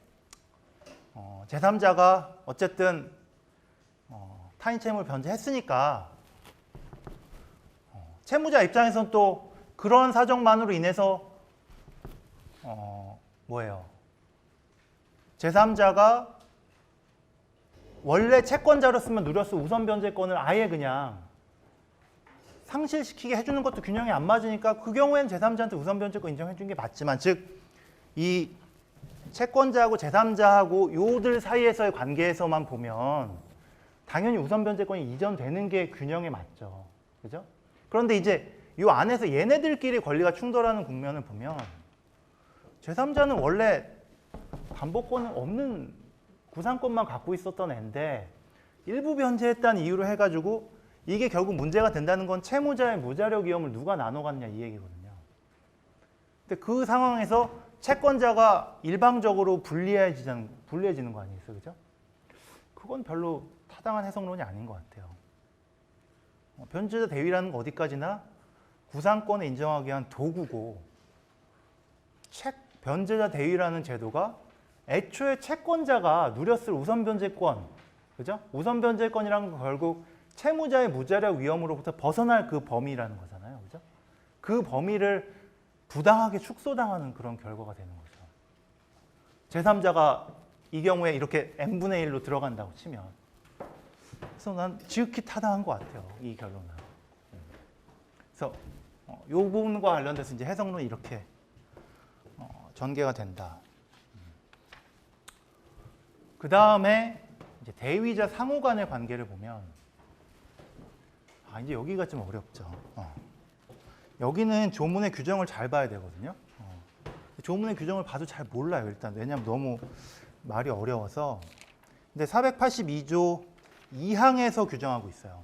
제3자가 어쨌든 타인 채무를 변제했으니까 채무자 입장에서는 또 그런 사정만으로 인해서 뭐예요? 제3자가 원래 채권자로서만 누렸을 우선 변제권을 아예 그냥 상실시키게 해주는 것도 균형이 안 맞으니까 그 경우에는 제3자한테 우선 변제권 인정해 주는 게 맞지만 즉 이 채권자하고 제3자하고 요들 사이에서의 관계에서만 보면 당연히 우선 변제권이 이전되는 게 균형에 맞죠. 그죠? 그런데 이제 요 안에서 얘네들끼리 권리가 충돌하는 국면을 보면 제3자는 원래 담보권은 없는 구상권만 갖고 있었던 애인데 일부 변제했다는 이유로 해가지고 이게 결국 문제가 된다는 건 채무자의 무자력 위험을 누가 나눠 갖냐 이 얘기거든요. 근데 그 상황에서 채권자가 일방적으로 불리해지는 거 아니겠어요? 그죠? 그건 별로 타당한 해석론이 아닌 것 같아요. 변제자 대위라는 거 어디까지나 구상권을 인정하기 위한 도구고 변제자 대위라는 제도가 애초에 채권자가 누렸을 우선 변제권, 그죠? 우선 변제권이라는 건 결국 채무자의 무자력 위험으로부터 벗어날 그 범위라는 거잖아요. 그죠? 그 범위를 부당하게 축소당하는 그런 결과가 되는 거죠. 제3자가 이 경우에 이렇게 n분의 1로 들어간다고 치면. 그래서 난 지극히 타당한 것 같아요. 이 결론은. 그래서 이 부분과 관련돼서 이제 해석론이 이렇게 전개가 된다. 그 다음에 이제 대위자 상호 간의 관계를 보면 이제 여기가 좀 어렵죠. 여기는 조문의 규정을 잘 봐야 되거든요. 조문의 규정을 봐도 잘 몰라요. 일단 왜냐하면 너무 말이 어려워서. 근데 482조 2항에서 규정하고 있어요.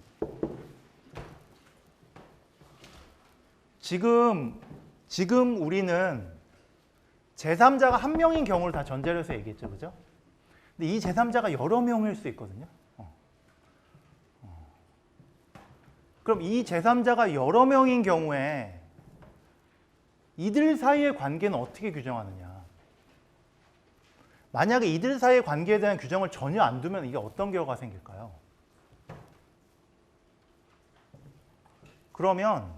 지금 우리는 제3자가 한 명인 경우를 다 전제로 해서 얘기했죠. 그죠? 근데 이 제3자가 여러 명일 수 있거든요. 그럼 이 제3자가 여러 명인 경우에 이들 사이의 관계는 어떻게 규정하느냐? 만약에 이들 사이의 관계에 대한 규정을 전혀 안 두면 이게 어떤 결과가 생길까요? 그러면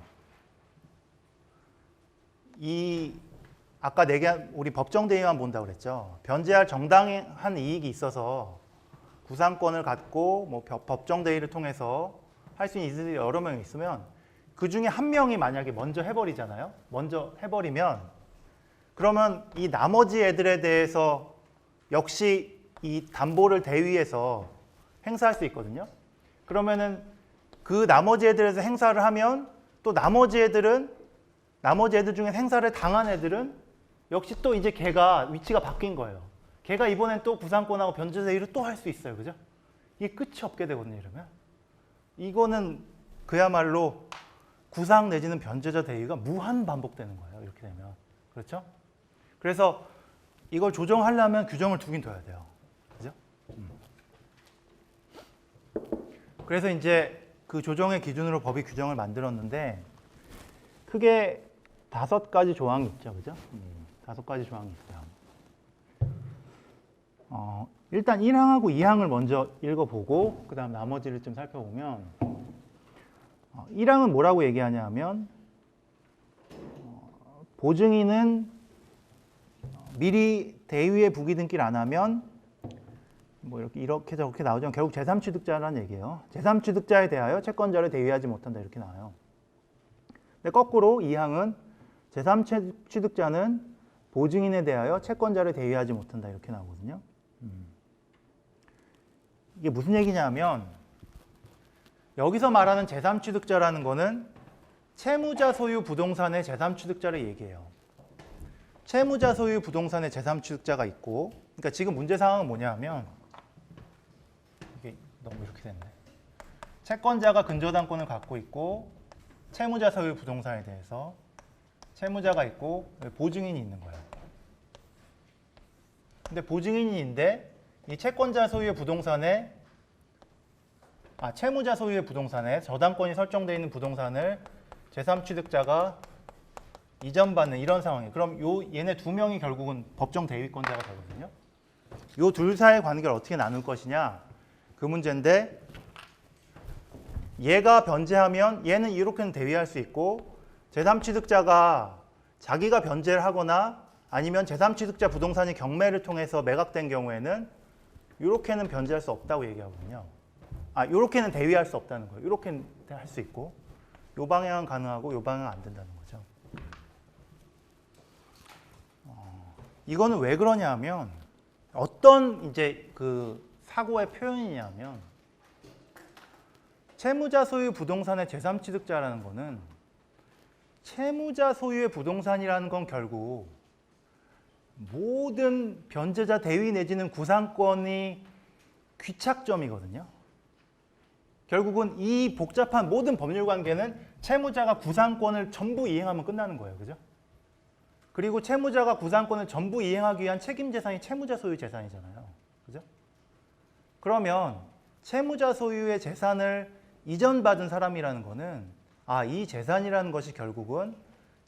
이 아까 우리 법정 대위만 본다고 그랬죠. 변제할 정당한 이익이 있어서 구상권을 갖고 뭐 법정 대위를 통해서 할 수 있는 이들이 여러 명이 있으면 그 중에 한 명이 만약에 먼저 해버리잖아요. 먼저 해버리면 그러면 이 나머지 애들에 대해서 역시 이 담보를 대위에서 행사할 수 있거든요. 그러면은 그 나머지 애들에서 행사를 하면 또 나머지 애들 중에 행사를 당한 애들은 역시 또 이제 걔가 위치가 바뀐 거예요. 걔가 이번엔 또 구상권하고 변제 대위를 또 할 수 있어요. 그죠? 이게 끝이 없게 되거든요. 이러면 이거는 그야말로 구상 내지는 변제자 대위가 무한 반복되는 거예요. 이렇게 되면. 그렇죠? 그래서 이걸 조정하려면 규정을 두긴 둬야 돼요. 그죠? 그래서 이제 그 조정의 기준으로 법이 규정을 만들었는데 크게 5가지 조항이 있죠. 그죠? 5가지 조항이 있어요. 일단 1항하고 2항을 먼저 읽어보고 그 다음 나머지를 좀 살펴보면 1항은 뭐라고 얘기하냐면 보증인은 미리 대위에 부기 등기를 안 하면 뭐 이렇게 저렇게 나오지만 결국 제3취득자라는 얘기예요. 제3취득자에 대하여 채권자를 대위하지 못한다 이렇게 나와요. 근데 거꾸로 2항은 제3취득자는 보증인에 대하여 채권자를 대위하지 못한다 이렇게 나오거든요. 이게 무슨 얘기냐면 여기서 말하는 제3취득자라는 거는 채무자 소유 부동산의 제3취득자를 얘기해요. 채무자 소유 부동산의 제3취득자가 있고, 그러니까 지금 문제 상황은 뭐냐면 이게 너무 이렇게 됐네. 채권자가 근저당권을 갖고 있고 채무자 소유 부동산에 대해서 채무자가 있고 보증인이 있는 거예요. 근데 보증인인데 이 채권자 소유의 부동산에 채무자 소유의 부동산에 저당권이 설정되어 있는 부동산을 제3취득자가 이전받는 이런 상황이에요. 그럼 얘네 두 명이 결국은 법정 대위권자가 되거든요. 요 둘 사이의 관계를 어떻게 나눌 것이냐 그 문제인데 얘가 변제하면 얘는 이렇게는 대위할 수 있고 제3취득자가 자기가 변제를 하거나 아니면 제3취득자 부동산이 경매를 통해서 매각된 경우에는 이렇게는 변제할 수 없다고 얘기하거든요. 이렇게는 대위할 수 없다는 거예요. 이렇게는 할 수 있고 이 방향은 가능하고 이 방향은 안 된다는 거죠. 이거는 왜 그러냐 하면 어떤 이제 그 사고의 표현이냐면 채무자 소유 부동산의 제3취득자라는 거는 채무자 소유의 부동산이라는 건 결국 모든 변제자 대위 내지는 구상권이 귀착점이거든요. 결국은 이 복잡한 모든 법률 관계는 채무자가 구상권을 전부 이행하면 끝나는 거예요. 그죠? 그리고 채무자가 구상권을 전부 이행하기 위한 책임 재산이 채무자 소유 재산이잖아요. 그죠? 그러면 채무자 소유의 재산을 이전받은 사람이라는 거는 이 재산이라는 것이 결국은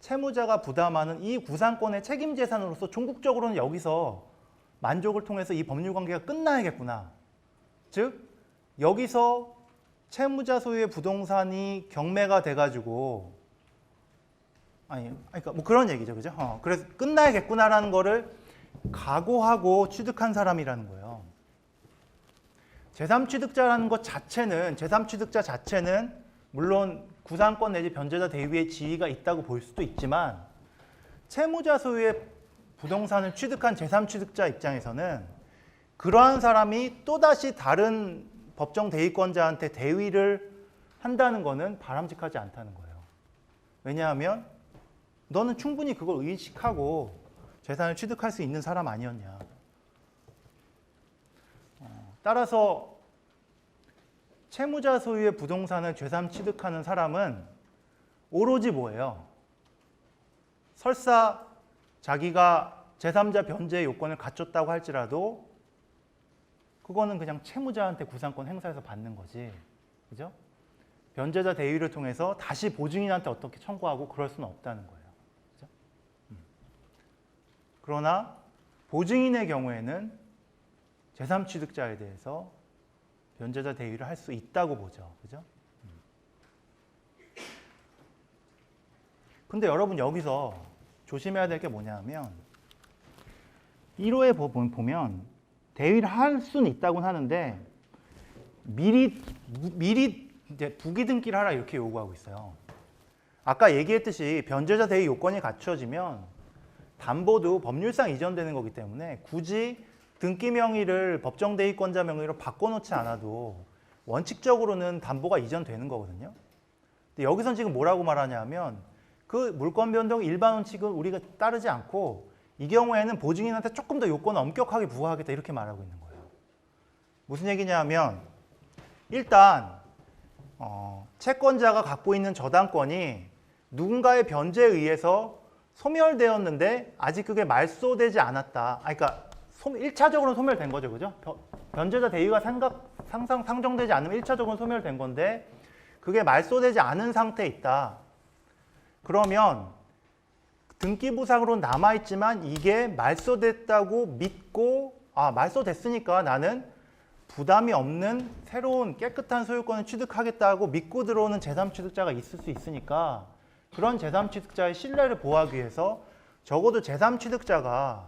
채무자가 부담하는 이 구상권의 책임 재산으로서 종국적으로는 여기서 만족을 통해서 이 법률 관계가 끝나야겠구나. 즉 여기서 채무자 소유의 부동산이 경매가 돼가지고 그러니까 뭐 그런 얘기죠, 그죠? 그래서 끝나야겠구나라는 거를 각오하고 취득한 사람이라는 거예요. 제3취득자라는 것 자체는 제3취득자 자체는 물론 구상권 내지 변제자 대위의 지위가 있다고 볼 수도 있지만 채무자 소유의 부동산을 취득한 제3취득자 입장에서는 그러한 사람이 또다시 다른 법정 대위권자한테 대위를 한다는 것은 바람직하지 않다는 거예요. 왜냐하면 너는 충분히 그걸 의식하고 재산을 취득할 수 있는 사람 아니었냐. 따라서 채무자 소유의 부동산을 제3취득하는 사람은 오로지 뭐예요? 설사 자기가 제3자 변제 요건을 갖췄다고 할지라도 그거는 그냥 채무자한테 구상권 행사해서 받는 거지. 그죠? 변제자 대위를 통해서 다시 보증인한테 어떻게 청구하고 그럴 수는 없다는 거예요. 그죠? 그러나 보증인의 경우에는 제3취득자에 대해서 변제자 대위를 할 수 있다고 보죠. 그죠? 근데 여러분 여기서 조심해야 될 게 뭐냐면 1호에 보면 대위를 할 수는 있다고는 하는데 미리 이제 부기 등기를 하라 이렇게 요구하고 있어요. 아까 얘기했듯이 변제자 대위 요건이 갖춰지면 담보도 법률상 이전되는 거기 때문에 굳이 등기 명의를 법정 대위권자 명의로 바꿔놓지 않아도 원칙적으로는 담보가 이전되는 거거든요. 근데 여기선 지금 뭐라고 말하냐면 그 물권 변동 일반 원칙을 우리가 따르지 않고 이 경우에는 보증인한테 조금 더 요건을 엄격하게 부과하겠다 이렇게 말하고 있는 거예요. 무슨 얘기냐면 일단 채권자가 갖고 있는 저당권이 누군가의 변제에 의해서 소멸되었는데 아직 그게 말소되지 않았다. 그러니까 1차적으로는 소멸된 거죠. 그죠? 변제자 대위가 상정되지 않으면 1차적으로는 소멸된 건데 그게 말소되지 않은 상태에 있다. 그러면 등기부상으로는 남아있지만 이게 말소됐다고 믿고 말소됐으니까 나는 부담이 없는 새로운 깨끗한 소유권을 취득하겠다고 믿고 들어오는 제3취득자가 있을 수 있으니까 그런 제3취득자의 신뢰를 보호하기 위해서 적어도 제3취득자가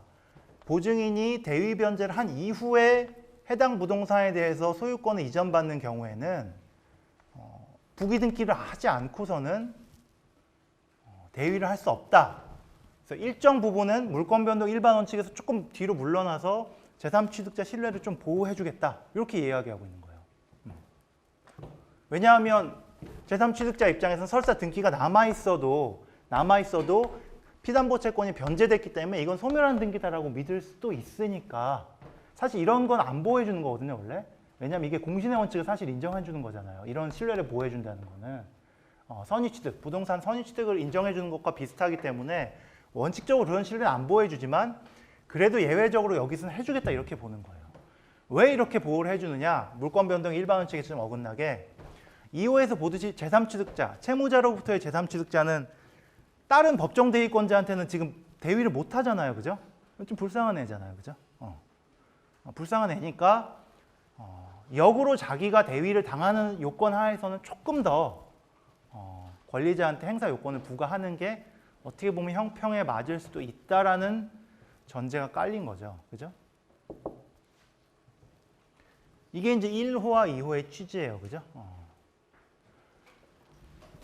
보증인이 대위 변제를 한 이후에 해당 부동산에 대해서 소유권을 이전받는 경우에는 부기 등기를 하지 않고서는 대위를 할 수 없다. 그래서 일정 부분은 물권 변동 일반 원칙에서 조금 뒤로 물러나서 제3취득자 신뢰를 좀 보호해주겠다. 이렇게 이야기하고 있는 거예요. 왜냐하면 제3취득자 입장에서는 설사 등기가 남아있어도 피담보 채권이 변제됐기 때문에 이건 소멸한 등기다라고 믿을 수도 있으니까 사실 이런 건 안 보호해주는 거거든요, 원래. 왜냐하면 이게 공신의 원칙을 사실 인정해주는 거잖아요. 이런 신뢰를 보호해준다는 거는. 선의취득, 부동산 선의취득을 인정해주는 것과 비슷하기 때문에 원칙적으로 그런 신뢰는 안 보호해주지만 그래도 예외적으로 여기서는 해주겠다 이렇게 보는 거예요. 왜 이렇게 보호를 해주느냐? 물권 변동 일반 원칙에 좀 어긋나게 2호에서 보듯이 제3취득자, 채무자로부터의 제3취득자는 다른 법정 대위권자한테는 지금 대위를 못 하잖아요. 그죠? 좀 불쌍한 애잖아요. 그죠? 불쌍한 애니까 역으로 자기가 대위를 당하는 요건 하에서는 조금 더 권리자한테 행사 요건을 부과하는 게 어떻게 보면 형평에 맞을 수도 있다라는 전제가 깔린 거죠. 그죠? 이게 이제 1호와 2호의 취지예요. 그죠?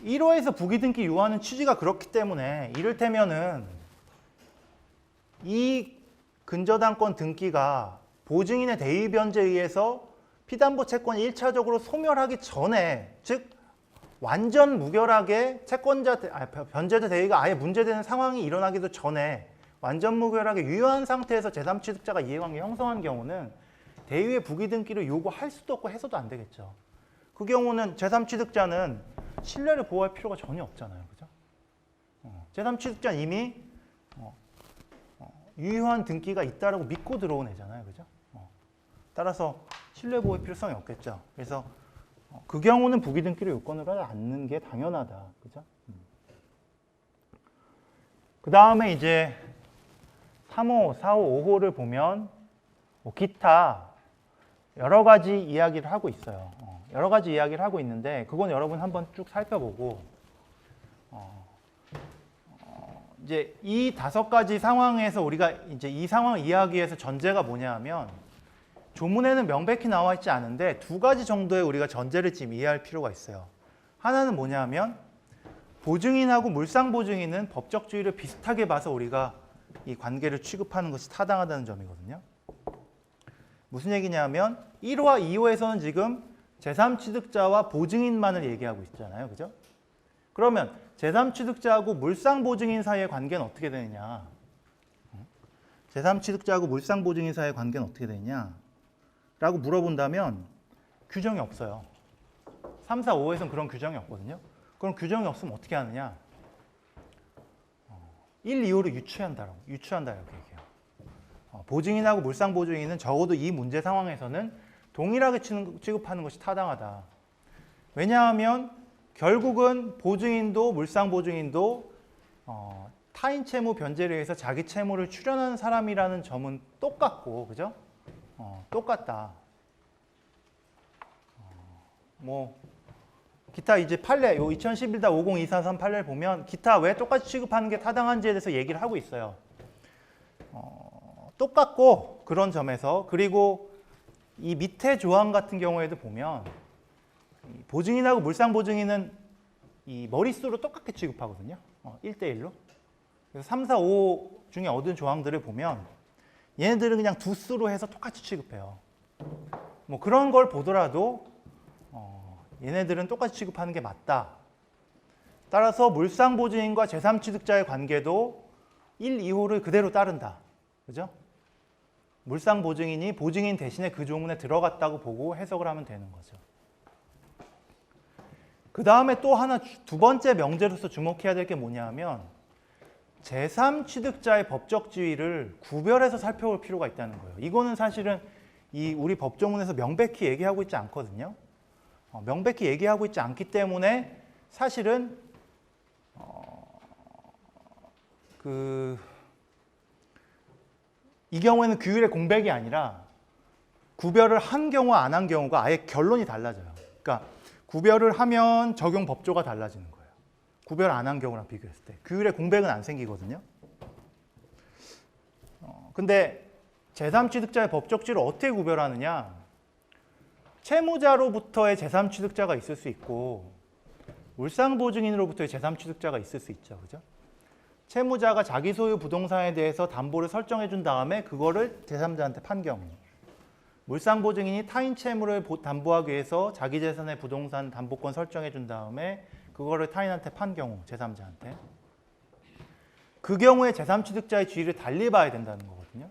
1호에서 부기 등기 요하는 취지가 그렇기 때문에 이를테면은 이 근저당권 등기가 보증인의 대위 변제에 의해서 피담보 채권이 1차적으로 소멸하기 전에 즉 완전 무결하게 변제자 대위가 아예 문제되는 상황이 일어나기도 전에 완전 무결하게 유효한 상태에서 제3취득자가 이해관계 형성한 경우는 대위의 부기 등기를 요구할 수도 없고 해서도 안 되겠죠. 그 경우는 제3취득자는 신뢰를 보호할 필요가 전혀 없잖아요. 그죠? 제3취득자는 이미 유효한 등기가 있다라고 믿고 들어온 애잖아요. 그죠? 따라서 신뢰 보호의 필요성이 없겠죠. 그래서 그 경우는 부기 등기를 요건으로 않는 게 당연하다. 그죠? 그 다음에 이제 3호, 4호, 5호를 보면 기타 여러 가지 이야기를 하고 있어요. 여러 가지 이야기를 하고 있는데 그건 여러분 한번 쭉 살펴보고 이제 이 5가지 상황에서 우리가 이제 이 상황을 이해하기 위해서 전제가 뭐냐 하면 조문에는 명백히 나와 있지 않은데 2가지 정도의 우리가 전제를 지금 이해할 필요가 있어요. 하나는 뭐냐 하면 보증인하고 물상보증인은 법적주의를 비슷하게 봐서 우리가 이 관계를 취급하는 것이 타당하다는 점이거든요. 무슨 얘기냐면 1호와 2호에서는 지금 제3취득자와 보증인만을 얘기하고 있잖아요. 그죠? 그러면 제3취득자하고 물상보증인 사이의 관계는 어떻게 되느냐? 제3취득자하고 물상보증인 사이의 관계는 어떻게 되느냐? 라고 물어본다면 규정이 없어요. 3, 4, 5에서는 그런 규정이 없거든요. 그럼 규정이 없으면 어떻게 하느냐? 1, 2호를 유추한다 이렇게 얘기해요. 보증인하고 물상보증인은 적어도 이 문제 상황에서는 동일하게 취급하는 것이 타당하다. 왜냐하면 결국은 보증인도 물상보증인도 타인 채무 변제를 위해서 자기 채무를 출연하는 사람이라는 점은 똑같고, 그죠? 똑같다. 기타 이제 판례, 요 2011-50243 판례를 보면 기타 왜 똑같이 취급하는 게 타당한지에 대해서 얘기를 하고 있어요. 똑같고 그런 점에서, 그리고 이 밑에 조항 같은 경우에도 보면 보증인하고 물상보증인은 이 머릿수로 똑같게 취급하거든요. 1대1로. 그래서 3, 4, 5 중에 얻은 조항들을 보면 얘네들은 그냥 두 수로 해서 똑같이 취급해요. 뭐 그런 걸 보더라도 얘네들은 똑같이 취급하는 게 맞다. 따라서 물상보증인과 제3취득자의 관계도 1, 2호를 그대로 따른다. 그죠? 물상보증인이 보증인 대신에 그 조문에 들어갔다고 보고 해석을 하면 되는 거죠. 그 다음에 또 하나 두 번째 명제로서 주목해야 될 게 뭐냐 하면 제3취득자의 법적 지위를 구별해서 살펴볼 필요가 있다는 거예요. 이거는 사실은 이 우리 법조문에서 명백히 얘기하고 있지 않거든요. 명백히 얘기하고 있지 않기 때문에 사실은 이 경우에는 규율의 공백이 아니라 구별을 한 경우와 안 한 경우가 아예 결론이 달라져요. 그러니까 구별을 하면 적용 법조가 달라지는 거예요. 구별 안 한 경우랑 비교했을 때. 규율의 공백은 안 생기거든요. 근데 제3취득자의 법적 지위를 어떻게 구별하느냐? 채무자로부터의 제3취득자가 있을 수 있고 물상보증인으로부터의 제3취득자가 있을 수 있죠. 그죠? 채무자가 자기 소유 부동산에 대해서 담보를 설정해 준 다음에 그거를 제3자한테 판 경우, 물상보증인이 타인 채무를 담보하기 위해서 자기 재산의 부동산 담보권 설정해 준 다음에 그거를 타인한테 판 경우, 제3자한테. 그 경우에 제3취득자의 지위를 달리 봐야 된다는 거거든요.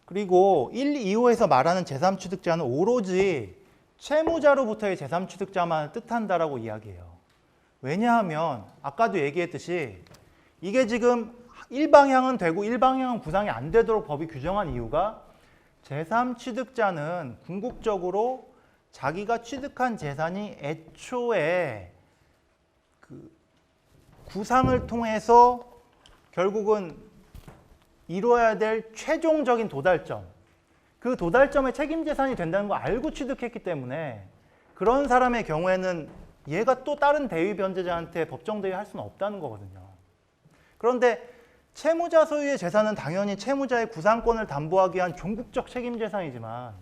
그리고 1, 2호에서 말하는 제3취득자는 오로지 채무자로부터의 제3취득자만을 뜻한다라고 이야기해요. 왜냐하면 아까도 얘기했듯이 이게 지금 일방향은 되고 일방향은 구상이 안 되도록 법이 규정한 이유가 제3취득자는 궁극적으로 자기가 취득한 재산이 애초에 그 구상을 통해서 결국은 이루어야 될 최종적인 도달점, 그 도달점의 책임 재산이 된다는 걸 알고 취득했기 때문에 그런 사람의 경우에는 얘가 또 다른 대위 변제자한테 법정 대위할 수는 없다는 거거든요. 그런데 채무자 소유의 재산은 당연히 채무자의 구상권을 담보하기 위한 종국적 책임 재산이지만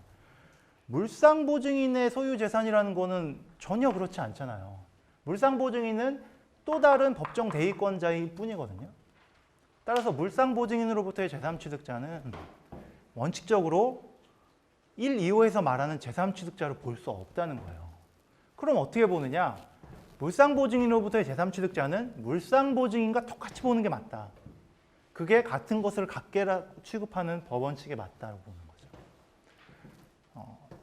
물상보증인의 소유 재산이라는 거는 전혀 그렇지 않잖아요. 물상보증인은 또 다른 법정 대위권자일 뿐이거든요. 따라서 물상보증인으로부터의 제3취득자는 원칙적으로 1, 2호에서 말하는 제3취득자로 볼 수 없다는 거예요. 그럼 어떻게 보느냐? 물상보증인으로부터의 제3취득자는 물상보증인과 똑같이 보는 게 맞다. 그게 같은 것을 같게라 취급하는 법원칙에 맞다고 보는 거죠.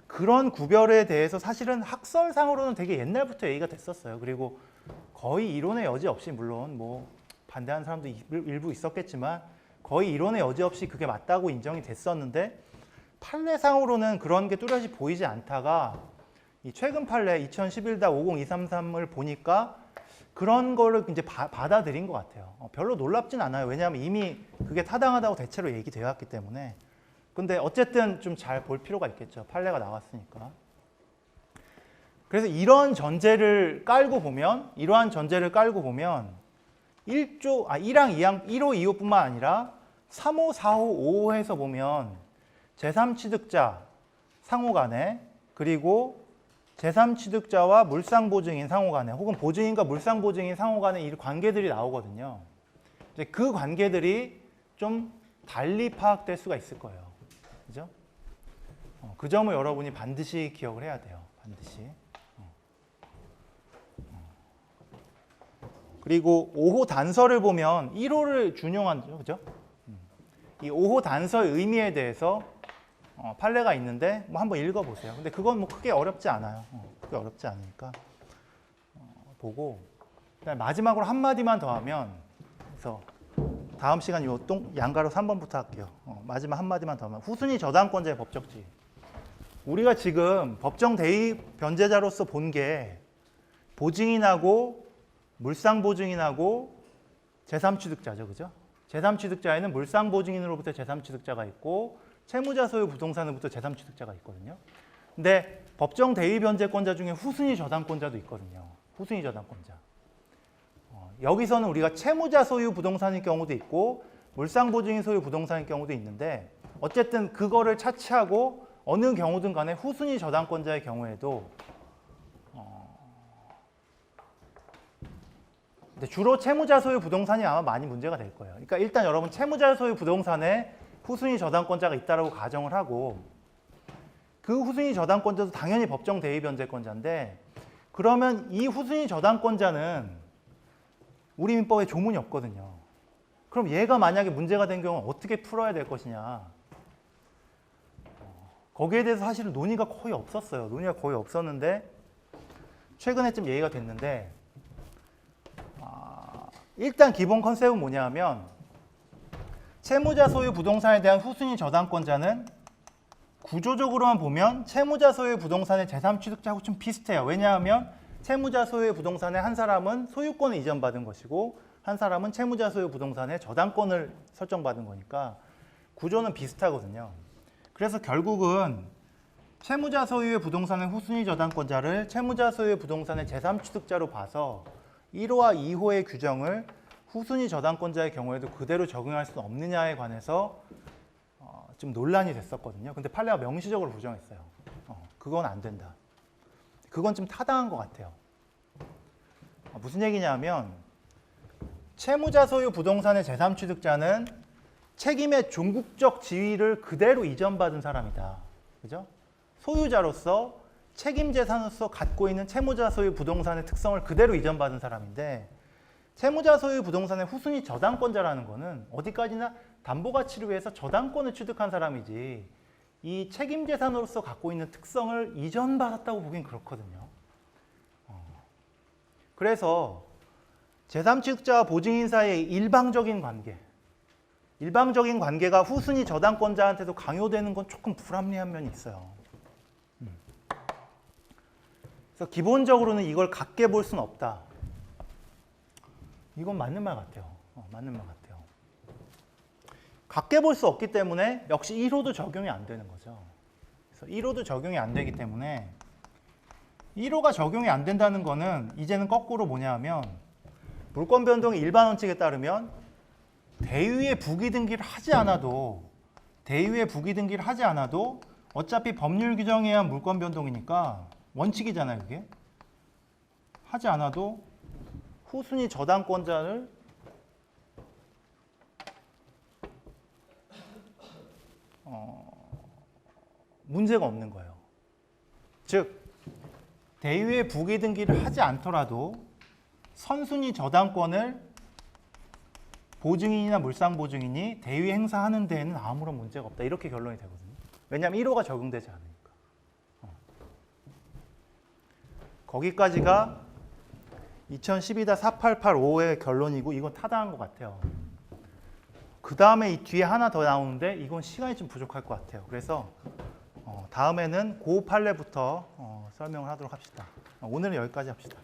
그런 구별에 대해서 사실은 학설상으로는 되게 옛날부터 얘기가 됐었어요. 그리고 거의 이론의 여지 없이, 물론 뭐 반대하는 사람도 일부 있었겠지만 거의 이론의 여지 없이 그게 맞다고 인정이 됐었는데 판례상으로는 그런 게 뚜렷이 보이지 않다가 이 최근 판례 2011-50233을 보니까 그런 거를 이제 받아들인 것 같아요. 별로 놀랍진 않아요. 왜냐하면 이미 그게 타당하다고 대체로 얘기되어 왔기 때문에. 근데 어쨌든 좀 잘 볼 필요가 있겠죠. 판례가 나왔으니까. 그래서 이러한 전제를 깔고 보면 1조, 1항, 2항, 1호, 2호뿐만 아니라 3호, 4호, 5호에서 보면 제3취득자 상호간에, 그리고 제3취득자와 물상보증인 상호간에, 혹은 보증인과 물상보증인 상호간에 이 관계들이 나오거든요. 이제 그 관계들이 좀 달리 파악될 수가 있을 거예요. 그죠? 그 점을 여러분이 반드시 기억을 해야 돼요. 반드시. 그리고 5호 단서를 보면 1호를 준용한, 그죠? 이 5호 단서의 의미에 대해서 판례가 있는데 뭐 한번 읽어보세요. 근데 그건 뭐 크게 어렵지 않아요. 크게 어렵지 않으니까 보고, 그다음에 마지막으로 한마디만 더 하면, 그래서 다음 시간 요 양가로 3번부터 할게요. 마지막 한마디만 더 하면, 후순위 저당권자의 법적지. 우리가 지금 법정 대위 변제자로서 본 게 보증인하고 물상보증인하고 제3취득자죠. 그죠? 제3취득자에는 물상보증인으로부터 제3취득자가 있고 채무자 소유 부동산으로부터 제3취득자가 있거든요. 근데 법정 대위 변제권자 중에 후순위 저당권자도 있거든요. 후순위 저당권자. 여기서는 우리가 채무자 소유 부동산일 경우도 있고 물상보증인 소유 부동산일 경우도 있는데 어쨌든 그거를 차치하고 어느 경우든 간에 후순위 저당권자의 경우에도 근데 주로 채무자 소유 부동산이 아마 많이 문제가 될 거예요. 그러니까 일단 여러분 채무자 소유 부동산에 후순위 저당권자가 있다라고 가정을 하고 그 후순위 저당권자도 당연히 법정 대위 변제권자인데 그러면 이 후순위 저당권자는 우리 민법에 조문이 없거든요. 그럼 얘가 만약에 문제가 된 경우는 어떻게 풀어야 될 것이냐. 거기에 대해서 사실은 논의가 거의 없었어요. 논의가 거의 없었는데 최근에 좀 얘기가 됐는데 일단 기본 컨셉은 뭐냐 하면 채무자 소유 부동산에 대한 후순위 저당권자는 구조적으로만 보면 채무자 소유 부동산의 재산 취득자하고 좀 비슷해요. 왜냐하면 채무자 소유 부동산의 한 사람은 소유권을 이전받은 것이고 한 사람은 채무자 소유 부동산의 저당권을 설정받은 거니까 구조는 비슷하거든요. 그래서 결국은 채무자 소유의 부동산의 후순위 저당권자를 채무자 소유의 부동산의 재산 취득자로 봐서 1호와 2호의 규정을 후순위 저당권자의 경우에도 그대로 적용할 수 없느냐에 관해서 좀 논란이 됐었거든요. 근데 판례가 명시적으로 부정했어요. 그건 안 된다. 그건 좀 타당한 것 같아요. 무슨 얘기냐면 채무자 소유 부동산의 재산 취득자는 책임의 종국적 지위를 그대로 이전받은 사람이다. 그죠? 소유자로서 책임 재산으로서 갖고 있는 채무자 소유 부동산의 특성을 그대로 이전받은 사람인데 채무자 소유 부동산의 후순위 저당권자라는 거는 어디까지나 담보가치를 위해서 저당권을 취득한 사람이지 이 책임 재산으로서 갖고 있는 특성을 이전받았다고 보기엔 그렇거든요. 그래서 재산 취득자와 보증인 사이의 일방적인 관계가 후순위 저당권자한테도 강요되는 건 조금 불합리한 면이 있어요. 그래서 기본적으로는 이걸 같게 볼 수는 없다. 이건 맞는 말 같아요. 맞는 말 같아요. 같게 볼 수 없기 때문에 역시 1호도 적용이 안 되는 거죠. 그래서 1호도 적용이 안 되기 때문에 1호가 적용이 안 된다는 거는 이제는 거꾸로 뭐냐 하면 물권 변동의 일반 원칙에 따르면 대위의 부기등기를 하지 않아도 어차피 법률 규정에 의한 물권 변동이니까 원칙이잖아요, 그게. 하지 않아도 후순위 저당권자를 문제가 없는 거예요. 즉 대위의 부기등기를 하지 않더라도 선순위 저당권을 보증인이나 물상보증인이 대위 행사하는 데에는 아무런 문제가 없다. 이렇게 결론이 되거든요. 왜냐하면 1호가 적용되지 않으니까. 거기까지가 2012-4885의 결론이고 이건 타당한 것 같아요. 그 다음에 이 뒤에 하나 더 나오는데 이건 시간이 좀 부족할 것 같아요. 그래서 다음에는 그 판례부터 설명을 하도록 합시다. 오늘은 여기까지 합시다.